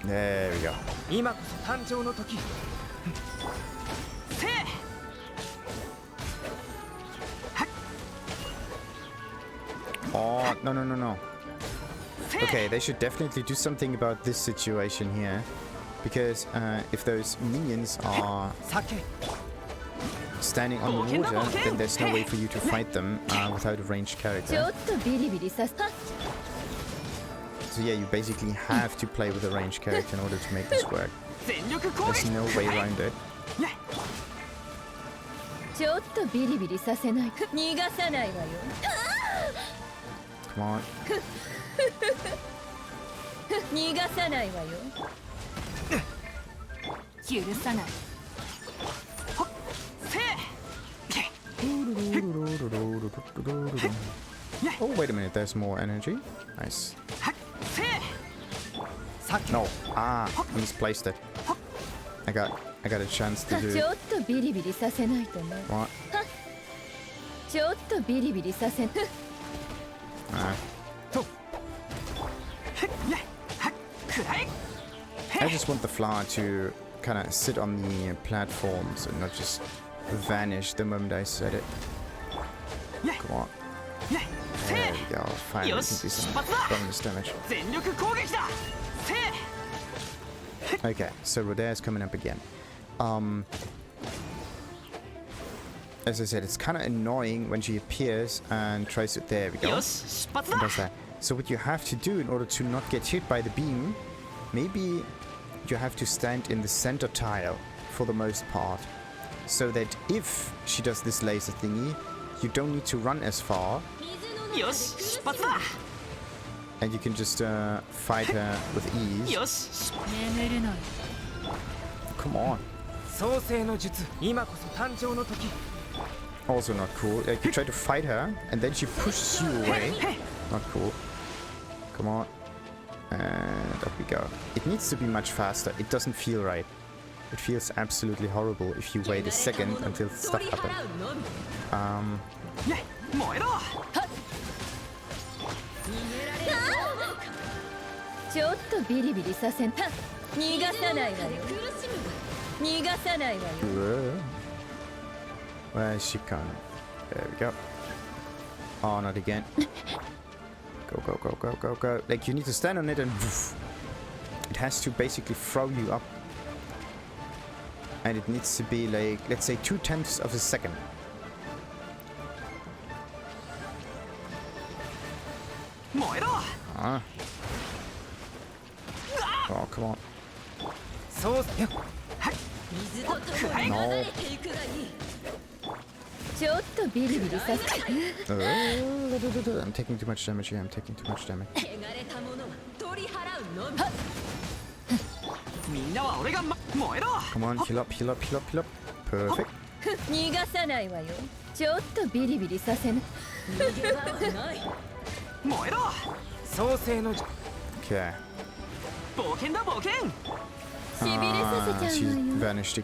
There we go. Oh, no. Okay, they should definitely do something about this situation here. Because if those minions are standing on the water, then there's no way for you to fight them without a ranged character. So yeah, you basically have to play with a ranged character in order to make this work. There's no way around it. Come on. Oh, wait a minute, there's more energy. Nice. No. Ah, I misplaced it. I got a chance to do it. What? I just want the flower to kind of sit on the platforms and not just vanish the moment I said it. Come on. There we go. Finally, we can do some bonus damage. Okay, so Rhodeia is coming up again. As I said, it's kind of annoying when she appears and tries to... There we go. And does that. So what you have to do in order to not get hit by the beam, maybe you have to stand in the center tile for the most part. So that if she does this laser thingy, you don't need to run as far. And you can just fight her with ease. Come on. Also not cool. Like, you try to fight her, and then she pushes you away. Not cool. Come on. And up we go. It needs to be much faster. It doesn't feel right. It feels absolutely horrible if you wait a second until stuff happens. Where is she coming? There we go. Oh, not again. Go. Like, you need to stand on it and woof. It has to basically throw you up. And it needs to be like, let's say 0.2 of a second. Ah. Oh, come on. No. I'm taking too much damage here. I'm taking too much damage. Come on, heal up. Perfect. Okay. She vanished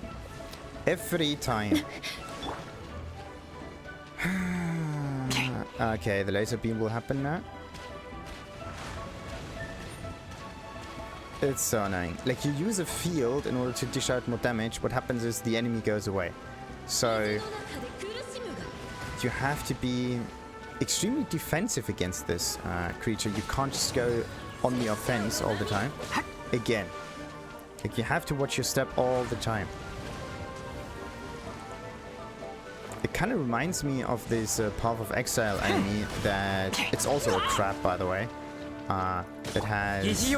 every time. Okay, the laser beam will happen now. It's so annoying. Like, you use a field in order to dish out more damage. What happens is the enemy goes away. So you have to be extremely defensive against this creature. You can't just go on the offense all the time. Again. Like, you have to watch your step all the time. It kind of reminds me of this Path of Exile enemy that... It's also a crab, by the way. That has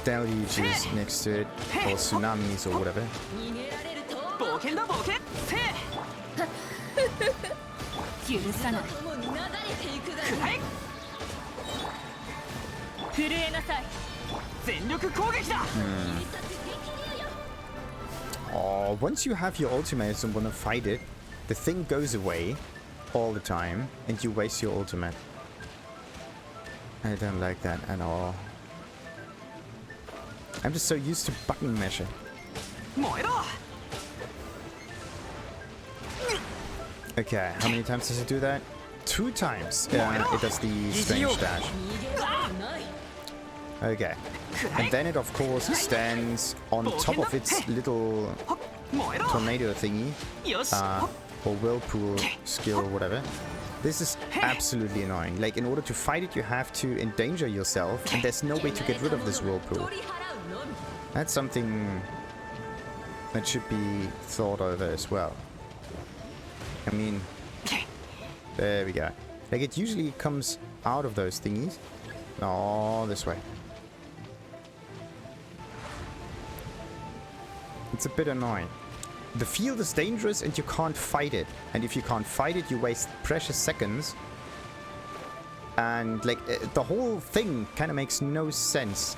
deluges next to it, or tsunamis or whatever. Oh, once you have your ultimates and want to fight it, the thing goes away, all the time, and you waste your ultimate. I don't like that at all. I'm just so used to button mashing. Okay, how many times does it do that? 2 times. It does the strange dash. Okay. And then it, of course, stands on top of its little tornado thingy. Or whirlpool skill or whatever. This is absolutely annoying. Like, in order to fight it, you have to endanger yourself, and there's no way to get rid of this whirlpool. That's something that should be thought over as well. I mean, there we go. Like, it usually comes out of those thingies. No, this way. It's a bit annoying. The field is dangerous and you can't fight it. And if you can't fight it, you waste precious seconds. And, like, the whole thing kind of makes no sense.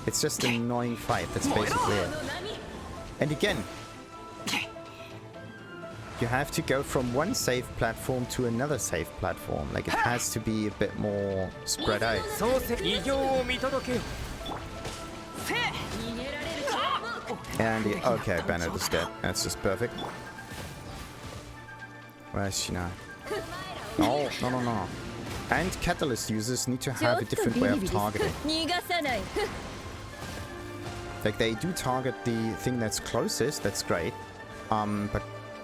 It's just an annoying fight, that's basically it. And again, you have to go from one safe platform to another safe platform. Like, it has to be a bit more spread out. And okay, Bennett is dead. That's just perfect. Where is she now? No, no, no, no. And catalyst users need to have a different way of targeting. Like, they do target the thing that's closest, that's great. But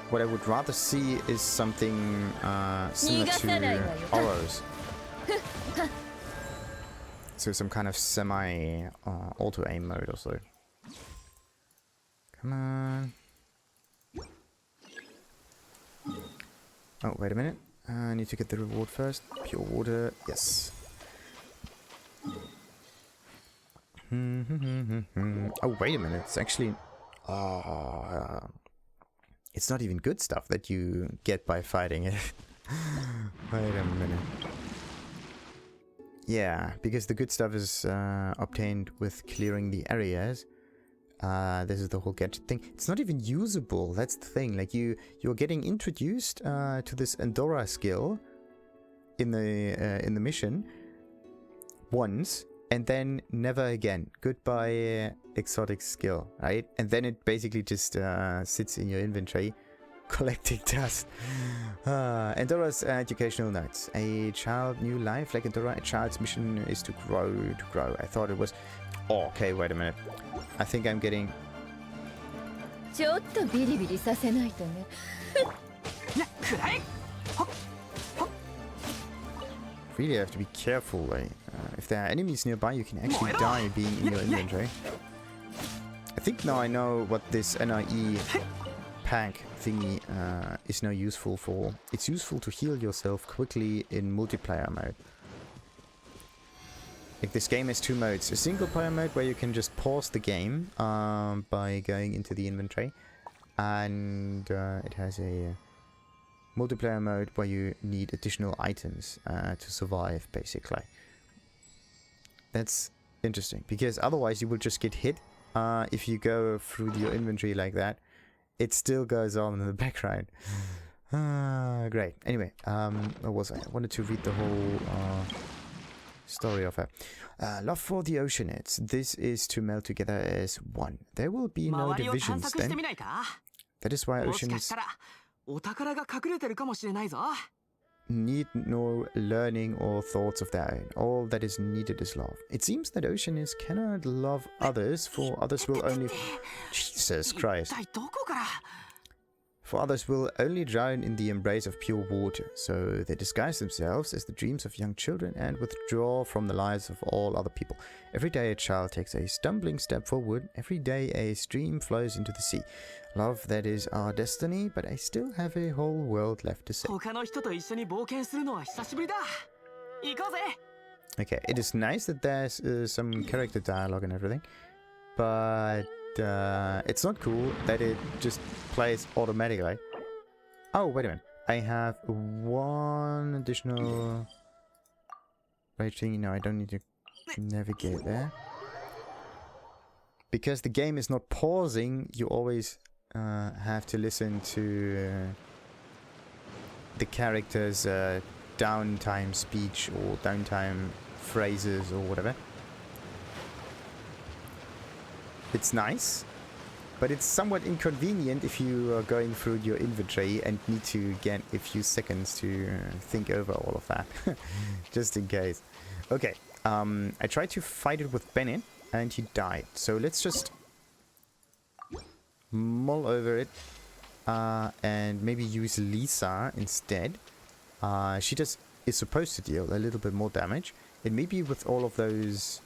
what I would rather see is something similar to arrows. So some kind of semi auto aim mode or so. Come on. Oh, wait a minute. I need to get the reward first. Pure water. Yes. Oh, wait a minute. It's actually... it's not even good stuff that you get by fighting it. Wait a minute. Yeah, because the good stuff is obtained with clearing the areas. This is the whole gadget thing. It's not even usable. That's the thing. Like, you're getting introduced to this Endora skill in the mission once, and then never again. Goodbye, exotic skill, right? And then it basically just sits in your inventory, collecting dust. Endora's educational notes. A child, new life. Like Endora, a child's mission is to grow, I thought it was... Oh, okay, wait a minute. I think I'm getting... Really have to be careful. Like, if there are enemies nearby, you can actually die being in your inventory. I think now I know what this NIE pack thingy is now useful for. It's useful to heal yourself quickly in multiplayer mode. Like, this game has 2 modes. A single player mode where you can just pause the game by going into the inventory. And it has a multiplayer mode where you need additional items to survive, basically. That's interesting, because otherwise you will just get hit if you go through your inventory like that. It still goes on in the background. Great. Anyway, where was I? I wanted to read the whole... story of her. Love for the oceanids. This is to meld together as one. There will be no divisions then. That is why oceanids need no learning or thoughts of their own. All that is needed is love. It seems that oceanids cannot love others, for others will only... Jesus Christ. For others will only drown in the embrace of pure water, so they disguise themselves as the dreams of young children and withdraw from the lives of all other people. Every day a child takes a stumbling step forward, every day a stream flows into the sea. Love, that is our destiny, but I still have a whole world left to see. Okay, it is nice that there's some character dialogue and everything, but... it's not cool that it just plays automatically. Oh, wait a minute. I have 1 additional rage thing. No, I don't need to navigate there. Because the game is not pausing, you always have to listen to the character's downtime speech or downtime phrases or whatever. It's nice, but it's somewhat inconvenient if you are going through your inventory and need to get a few seconds to think over all of that. Just in case. Okay, I tried to fight it with Bennett and he died. So let's just mull over it and maybe use Lisa instead. She is supposed to deal a little bit more damage. And maybe with all of those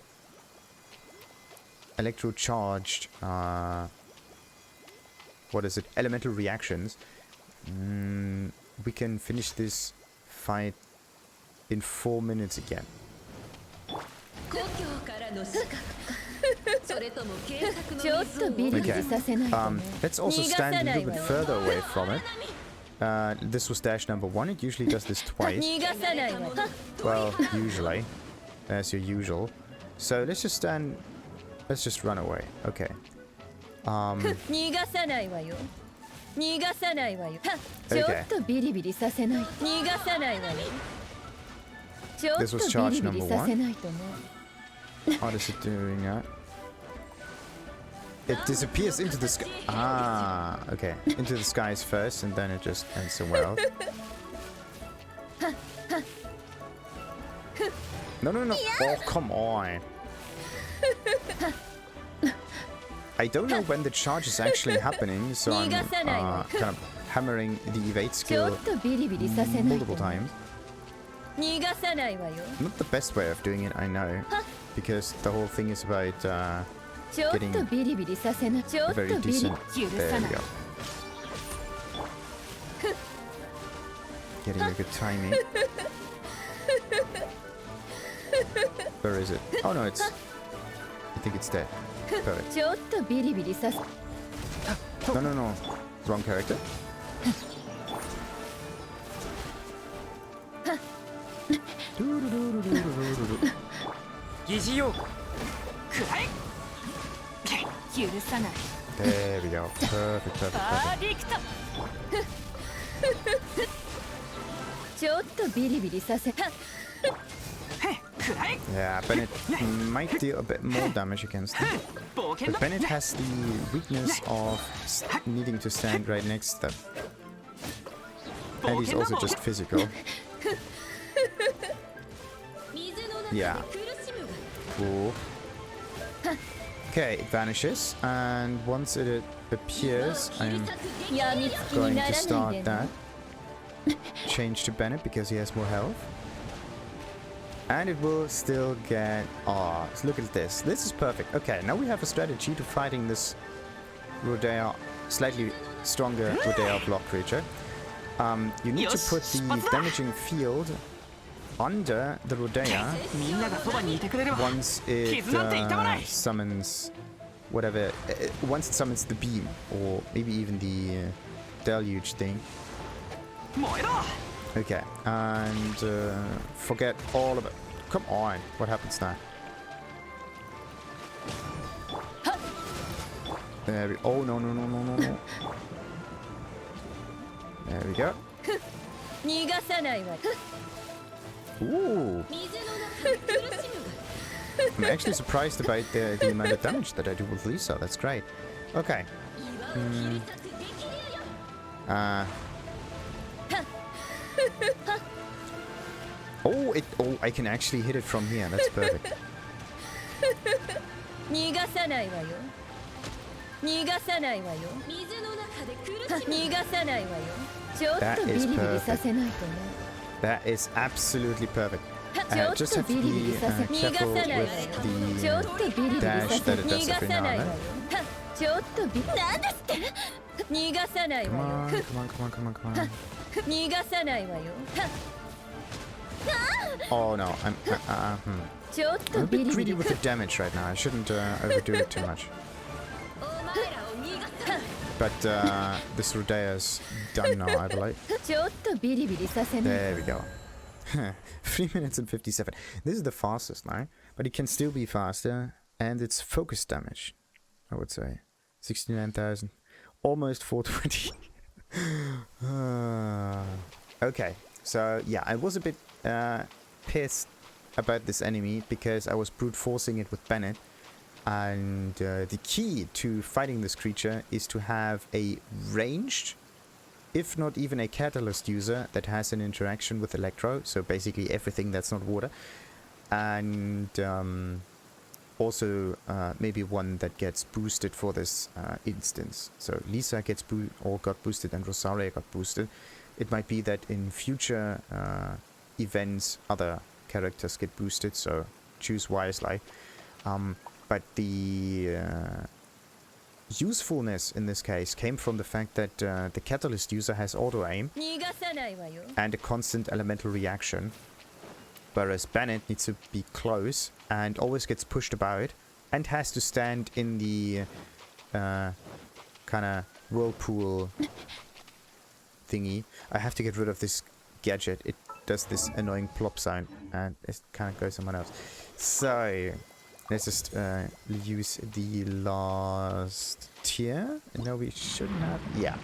electro-charged, what is it, elemental reactions, we can finish this fight in 4 minutes again. Okay, let's also stand a little bit further away from it. This was dash number 1, it usually does this twice. Well, usually, as your usual. So let's just stand, let's just run away, okay. Okay. This was charge number 1. How is it doing that? It disappears into the sky. Ah, okay. Into the skies first, and then it just ends somewhere else. No, no, no. Oh, come on. I don't know when the charge is actually happening, so I'm kind of hammering the evade skill multiple times. Not the best way of doing it, I know. Because the whole thing is about getting very decent. There we go. Getting a good timing. Where is it? Oh no, it's... I think it's dead. Perfect. No, no, no. Wrong character. There we go. Perfect, perfect, perfect. Yeah, Bennett might deal a bit more damage against them. But Bennett has the weakness of needing to stand right next to them. And he's also just physical. Yeah. Cool. Okay, it vanishes, and once it appears, I'm going to start that. Change to Bennett because he has more health. And it will still get... Oh, look at this. This is perfect. Okay, now we have a strategy to fighting this Rhodeia, slightly stronger Rhodeia of Loch creature. You need to put the damaging field under the Rhodeia once it summons whatever, once it summons the beam, or maybe even the deluge thing. Okay, and forget all of it. Come on, what happens now? There we... Oh, no, no, no, no, no, no. There we go. Ooh. I'm actually surprised about the amount of damage that I do with Lisa. That's great. Okay. Oh, I can actually hit it from here. That's perfect. That is perfect. That is absolutely perfect. Just have to be careful with the dash that it does every now and then. Come on, come on, come on, come on, come on. Oh no, I'm a bit greedy with the damage right now. I shouldn't overdo it too much. But this Rhodeia is done now, I believe. There we go. 3 minutes and 57. This is the fastest now, but it can still be faster, and it's focus damage, I would say. 69,000. Almost 420. Okay, so yeah, I was a bit pissed about this enemy because I was brute forcing it with Bennett. And the key to fighting this creature is to have a ranged, if not even a catalyst user that has an interaction with Electro. So basically everything that's not water. And also maybe one that gets boosted for this instance. So Lisa gets got boosted and Rosaria got boosted. It might be that in future events other characters get boosted, so choose wisely. But the usefulness in this case came from the fact that the catalyst user has auto-aim and a constant elemental reaction, whereas Bennett needs to be close and always gets pushed about and has to stand in the kind of whirlpool thingy. I have to get rid of this gadget. It does this annoying plop sound and it kind of goes someone else. So let's just use the last tier. No, we shouldn't have. Yeah,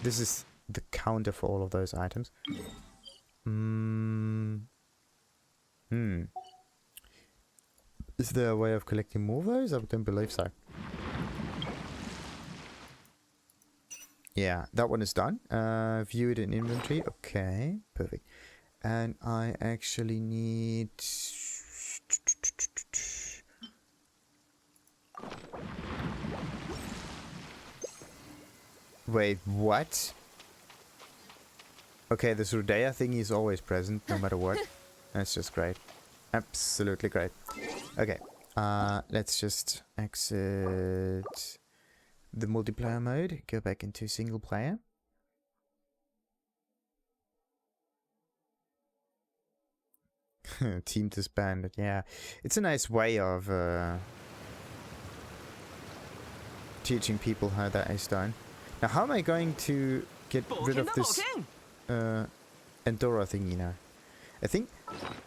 this is the counter for all of those items. Is there a way of collecting more of those? I don't believe so. Yeah, that one is done. View it in inventory. Okay, perfect. And I actually need... Wait, what? Okay, this Rhodeia thingy is always present, no matter what. That's just great. Absolutely great. Okay, let's just exit the multiplayer mode, go back into single player. Team disbanded, yeah. It's a nice way of teaching people how that is done. Now, how am I going to get rid of this Endora thingy now? I think,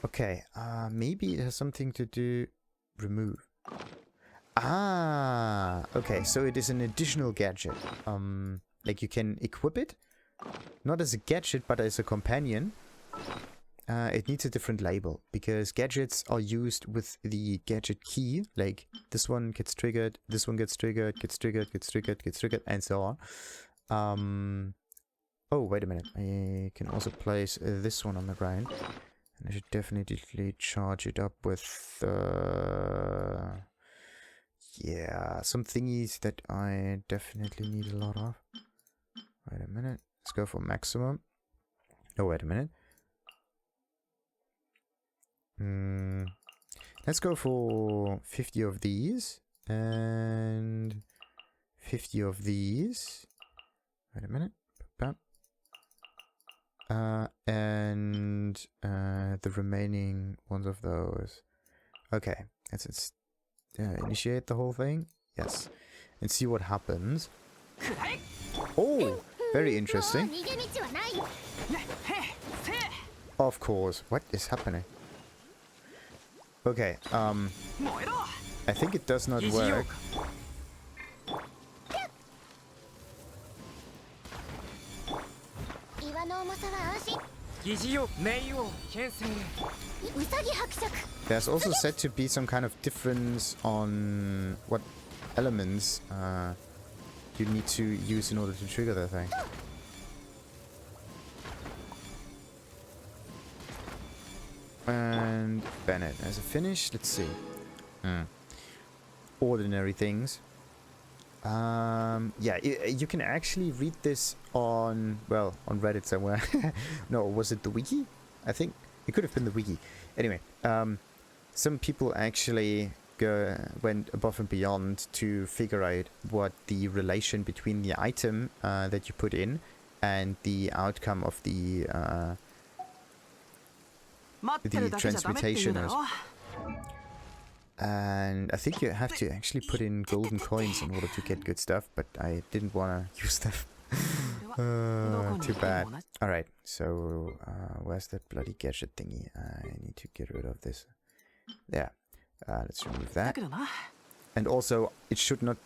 okay, maybe it has something to do... Remove. Ah, okay, so it is an additional gadget. Like you can equip it, not as a gadget, but as a companion. It needs a different label, because gadgets are used with the gadget key, like this one gets triggered, this one gets triggered, gets triggered, gets triggered, gets triggered, and so on. Oh, wait a minute, I can also place this one on the ground, and I should definitely charge it up with, yeah, some thingies that I definitely need a lot of. Wait a minute, let's go for maximum. Oh, wait a minute. Let's go for 50 of these and 50 of these. Wait a minute. And the remaining ones of those. Okay, let's initiate the whole thing. Yes, and see what happens. Oh, very interesting. Of course. What is happening? Okay, I think it does not work. There's also said to be some kind of difference on what elements you need to use in order to trigger the thing. And Bennett as a finish. Let's see. Ordinary things. Yeah, you can actually read this on, well, on Reddit somewhere. No, was it the wiki? I think it could have been the wiki. Anyway, some people actually went above and beyond to figure out what the relation between the item that you put in and the outcome of the transmutation is. And I think you have to actually put in golden coins in order to get good stuff, but I didn't want to use them. Too bad. Alright, so where's that bloody gadget thingy? I need to get rid of this. There. Let's remove that. And also, it should not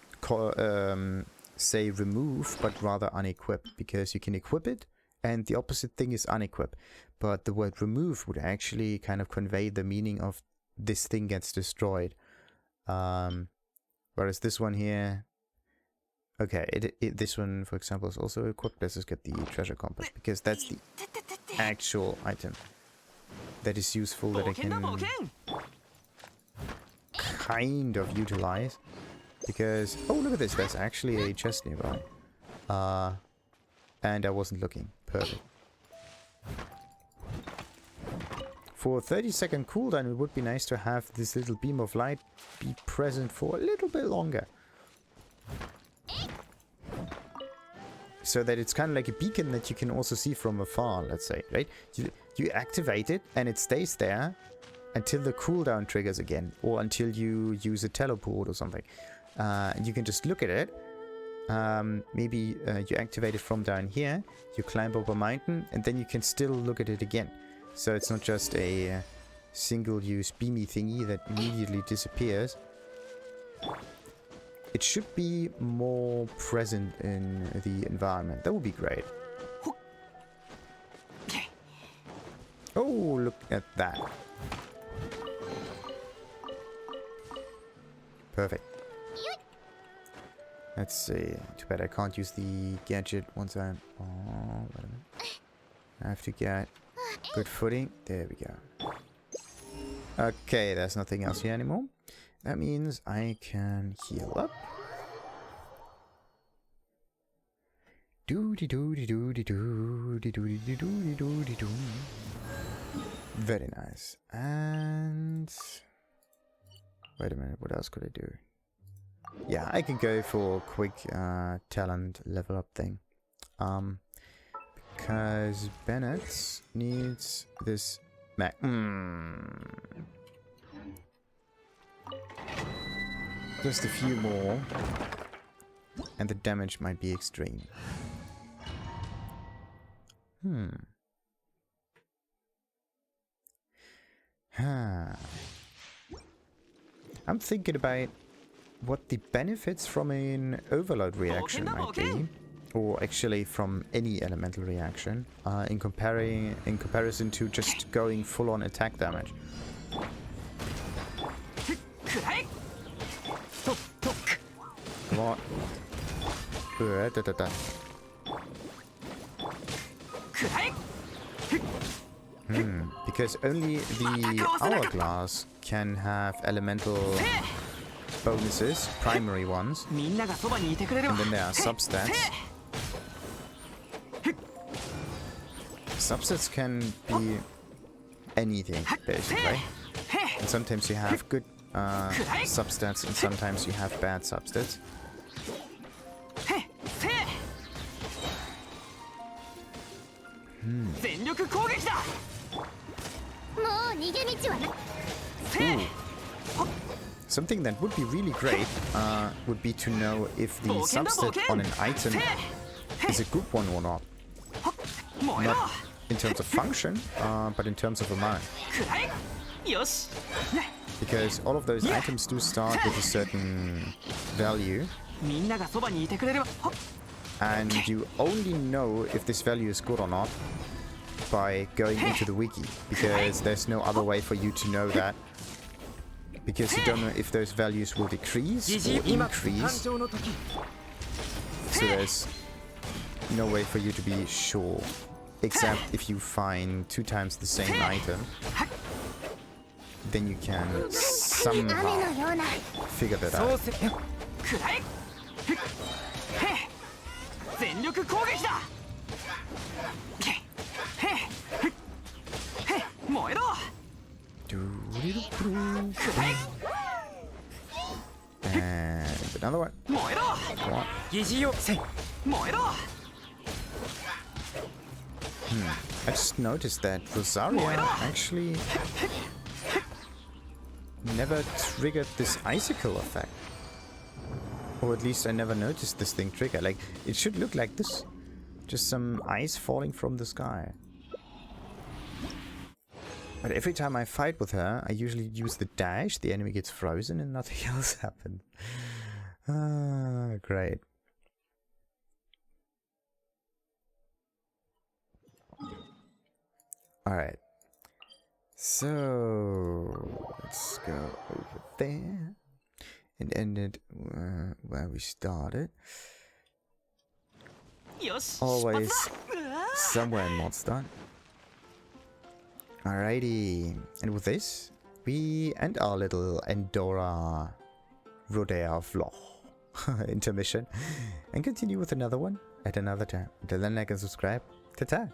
say remove, but rather unequip, because you can equip it and the opposite thing is unequip. But the word remove would actually kind of convey the meaning of this thing gets destroyed. Whereas this one here, okay, this one, for example, is also equipped. Let's just get the treasure compass, because that's the actual item that is useful, that I can kind of utilize. Because, oh, look at this, there's actually a chest nearby. And I wasn't looking. Perfect. For a 30-second cooldown, it would be nice to have this little beam of light be present for a little bit longer. So that it's kind of like a beacon that you can also see from afar, let's say, right? You activate it and it stays there until the cooldown triggers again, or until you use a teleport or something. You can just look at it. Maybe you activate it from down here, you climb up a mountain, and then you can still look at it again. So it's not just a single-use beamy thingy that immediately disappears. It should be more present in the environment. That would be great. Oh, look at that. Perfect. Let's see. Too bad I can't use the gadget once I'm... Oh, wait a minute. I have to get good footing. There we go. Okay, there's nothing else here anymore. That means I can heal up. Very nice. And... Wait a minute, what else could I do? Yeah, I can go for a quick talent level up thing. Because Bennett needs this mag. Just a few more. And the damage might be extreme. I'm thinking about what the benefits from an overload reaction might be, or actually from any elemental reaction, in comparison to just going full-on attack damage. Come on. Because only the hourglass can have elemental bonuses, primary ones, and then there are substats. Substats can be anything, basically. And sometimes you have good substats, and sometimes you have bad substats. Ooh. Something that would be really great would be to know if the substat on an item is a good one or not. Not in terms of function, but in terms of amount. Because all of those items do start with a certain value. And you only know if this value is good or not by going into the wiki. Because there's no other way for you to know that. Because you don't know if those values will decrease or increase. So there's no way for you to be sure. Except if you find 2 times the same item. Then you can somehow figure that out. And another one. I just noticed that Rosaria actually never triggered this icicle effect. Or at least I never noticed this thing trigger. Like, it should look like this. Just some ice falling from the sky. But every time I fight with her, I usually use the dash, the enemy gets frozen and nothing else happens. Ah, great. Alright. So let's go over there and end it where we started. Always somewhere in Monster. Alrighty, and with this, we end our little Endora Rhodeia of Loch intermission and continue with another one at another time. Until then, like and subscribe. Ta-ta!